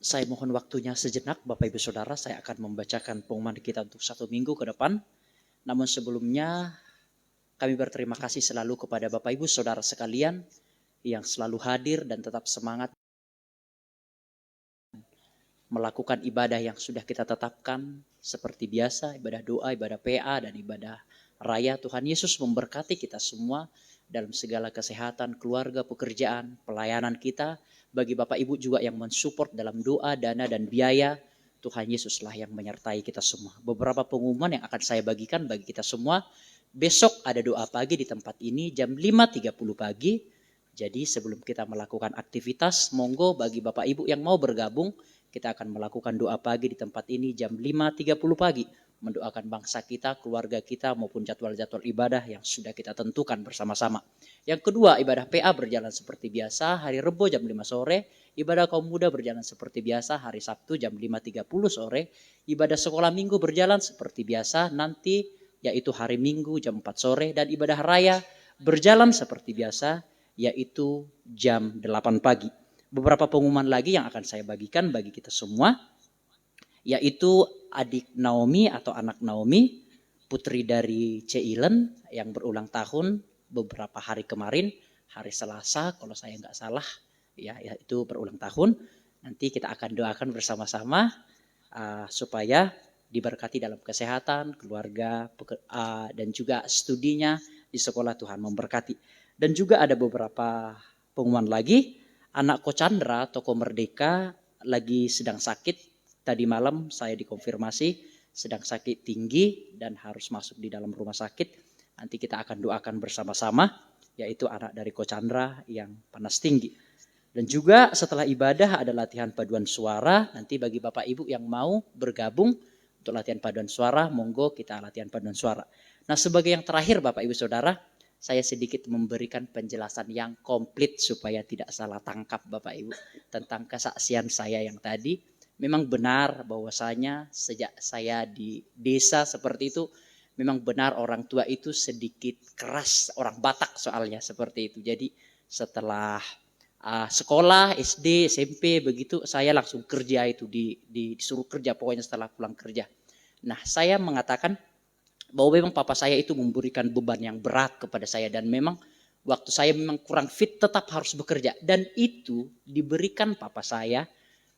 Speaker 4: Saya mohon waktunya sejenak, Bapak Ibu Saudara, saya akan membacakan pengumuman kita untuk 1 minggu ke depan. Namun sebelumnya, kami berterima kasih selalu kepada Bapak Ibu Saudara sekalian yang selalu hadir dan tetap semangat melakukan ibadah yang sudah kita tetapkan seperti biasa, ibadah doa, ibadah PA, dan ibadah raya. Tuhan Yesus memberkati kita semua dalam segala kesehatan, keluarga, pekerjaan, pelayanan kita. Bagi Bapak Ibu juga yang mensupport dalam doa, dana, dan biaya, Tuhan Yesuslah yang menyertai kita semua. Beberapa pengumuman yang akan saya bagikan bagi kita semua. Besok ada doa pagi di tempat ini jam 5.30 pagi. Jadi sebelum kita melakukan aktivitas, monggo bagi Bapak Ibu yang mau bergabung, kita akan melakukan doa pagi di tempat ini jam 5.30 pagi. Mendoakan bangsa kita, keluarga kita, maupun jadwal-jadwal ibadah yang sudah kita tentukan bersama-sama. Yang kedua, ibadah PA berjalan seperti biasa, hari Rebo jam 5 sore. Ibadah kaum muda berjalan seperti biasa, hari Sabtu jam 5.30 sore. Ibadah sekolah minggu berjalan seperti biasa, nanti yaitu hari Minggu jam 4 sore. Dan ibadah raya berjalan seperti biasa, yaitu jam 8 pagi. Beberapa pengumuman lagi yang akan saya bagikan bagi kita semua, yaitu adik Naomi atau anak Naomi, putri dari Ceilen yang berulang tahun beberapa hari kemarin, hari Selasa kalau saya nggak salah, ya itu berulang tahun. Nanti kita akan doakan bersama-sama supaya diberkati dalam kesehatan, keluarga, dan juga studinya di sekolah. Tuhan memberkati. Dan juga ada beberapa pengumuman lagi. Anak Ko Chandra, Toko Merdeka, lagi sedang sakit. Tadi malam saya dikonfirmasi sedang sakit tinggi dan harus masuk di dalam rumah sakit. Nanti kita akan doakan bersama-sama, yaitu anak dari Ko Chandra yang panas tinggi. Dan juga setelah ibadah ada latihan paduan suara. Nanti bagi Bapak Ibu yang mau bergabung untuk latihan paduan suara, monggo kita latihan paduan suara. Nah, sebagai yang terakhir Bapak Ibu Saudara, saya sedikit memberikan penjelasan yang komplit supaya tidak salah tangkap Bapak Ibu tentang kesaksian saya yang tadi. Memang benar bahwasanya sejak saya di desa seperti itu, memang benar orang tua itu sedikit keras, orang Batak soalnya seperti itu. Jadi setelah sekolah, SD, SMP begitu, saya langsung kerja itu, disuruh kerja pokoknya setelah pulang kerja. Nah, saya mengatakan bahwa memang papa saya itu memberikan beban yang berat kepada saya, dan memang waktu saya memang kurang fit tetap harus bekerja, dan itu diberikan papa saya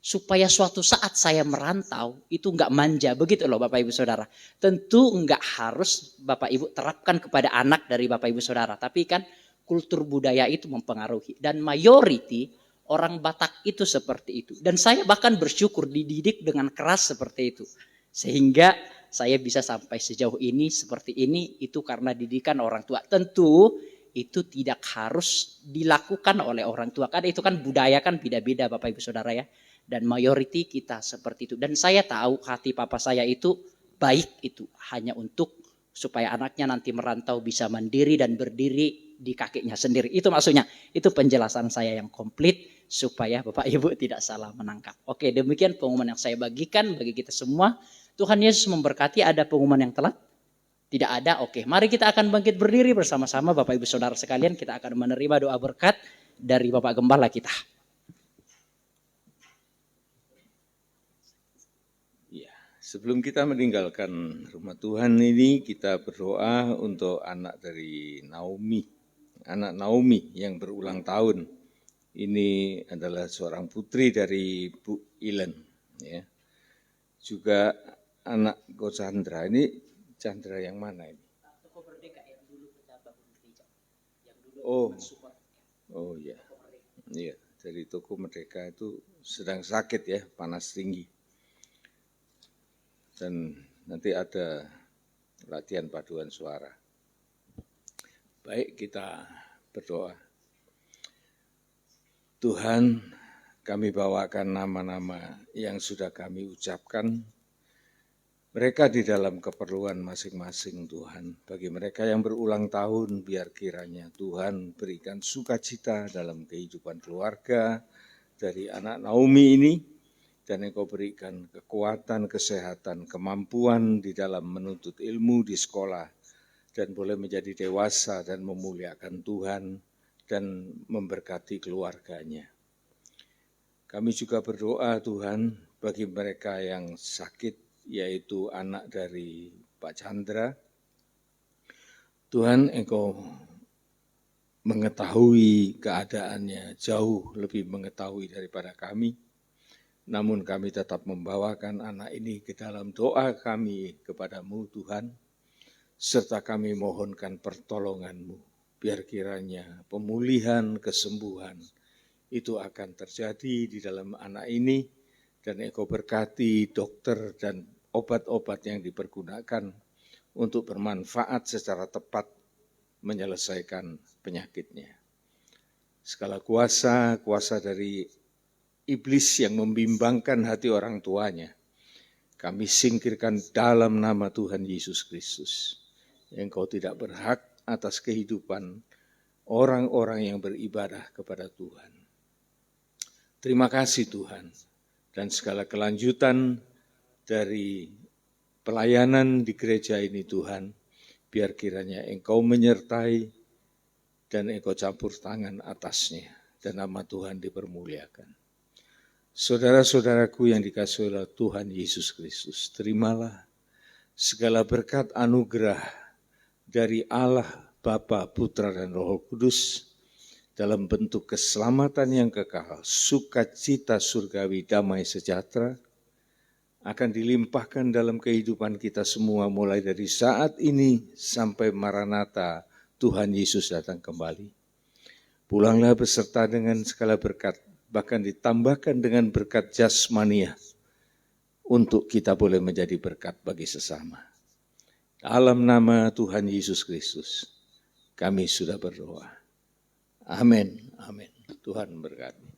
Speaker 4: supaya suatu saat saya merantau itu enggak manja begitu loh Bapak Ibu Saudara. Tentu enggak harus Bapak Ibu terapkan kepada anak dari Bapak Ibu Saudara, tapi kan kultur budaya itu mempengaruhi, dan mayoriti orang Batak itu seperti itu. Dan saya bahkan bersyukur dididik dengan keras seperti itu, sehingga saya bisa sampai sejauh ini seperti ini, itu karena didikan orang tua. Tentu itu tidak harus dilakukan oleh orang tua, karena itu kan budaya kan beda-beda Bapak Ibu Saudara ya. Dan mayoriti kita seperti itu. Dan saya tahu hati papa saya itu baik, itu hanya untuk supaya anaknya nanti merantau bisa mandiri dan berdiri di kakinya sendiri. Itu maksudnya. Itu penjelasan saya yang komplit supaya Bapak Ibu tidak salah menangkap. Oke, demikian pengumuman yang saya bagikan bagi kita semua. Tuhan Yesus memberkati. Ada pengumuman yang telat? Tidak ada? Oke, mari kita akan bangkit berdiri bersama-sama Bapak Ibu Saudara sekalian. Kita akan menerima doa berkat dari Bapak Gembala kita.
Speaker 3: Sebelum kita meninggalkan rumah Tuhan ini, kita berdoa untuk anak dari Naomi. Anak Naomi yang berulang tahun. Ini adalah seorang putri dari Bu Ilen. Ya. Juga anak Ko Chandra. Ini Chandra yang mana ini? Oh ya. Iya, dari Toko Merdeka itu sedang sakit ya, panas tinggi. Dan nanti ada latihan paduan suara. Baik, kita berdoa. Tuhan, kami bawakan nama-nama yang sudah kami ucapkan. Mereka di dalam keperluan masing-masing Tuhan. Bagi mereka yang berulang tahun, biar kiranya Tuhan berikan sukacita dalam kehidupan keluarga dari anak Naomi ini. Dan Engkau berikan kekuatan, kesehatan, kemampuan di dalam menuntut ilmu di sekolah. Dan boleh menjadi dewasa dan memuliakan Tuhan dan memberkati keluarganya. Kami juga berdoa Tuhan bagi mereka yang sakit, yaitu anak dari Pak Chandra. Tuhan, Engkau mengetahui keadaannya, jauh lebih mengetahui daripada kami. Namun kami tetap membawakan anak ini ke dalam doa kami kepadamu Tuhan, serta kami mohonkan pertolongan-Mu, biar kiranya pemulihan, kesembuhan itu akan terjadi di dalam anak ini, dan Engkau berkati dokter dan obat-obat yang dipergunakan untuk bermanfaat secara tepat menyelesaikan penyakitnya. Segala kuasa dari iblis yang membimbangkan hati orang tuanya, kami singkirkan dalam nama Tuhan Yesus Kristus. Engkau tidak berhak atas kehidupan orang-orang yang beribadah kepada Tuhan. Terima kasih Tuhan, dan segala kelanjutan dari pelayanan di gereja ini Tuhan, biar kiranya Engkau menyertai dan Engkau campur tangan atasnya, dan nama Tuhan dipermuliakan. Saudara-saudaraku yang dikasihi oleh Tuhan Yesus Kristus, terimalah segala berkat anugerah dari Allah, Bapa, Putra, dan Roh Kudus dalam bentuk keselamatan yang kekal, sukacita surgawi, damai sejahtera, akan dilimpahkan dalam kehidupan kita semua mulai dari saat ini sampai Maranatha Tuhan Yesus datang kembali. Pulanglah beserta dengan segala berkat, bahkan ditambahkan dengan berkat jasmania untuk kita boleh menjadi berkat bagi sesama. Dalam nama Tuhan Yesus Kristus, kami sudah berdoa. Amin. Amin. Tuhan berkati.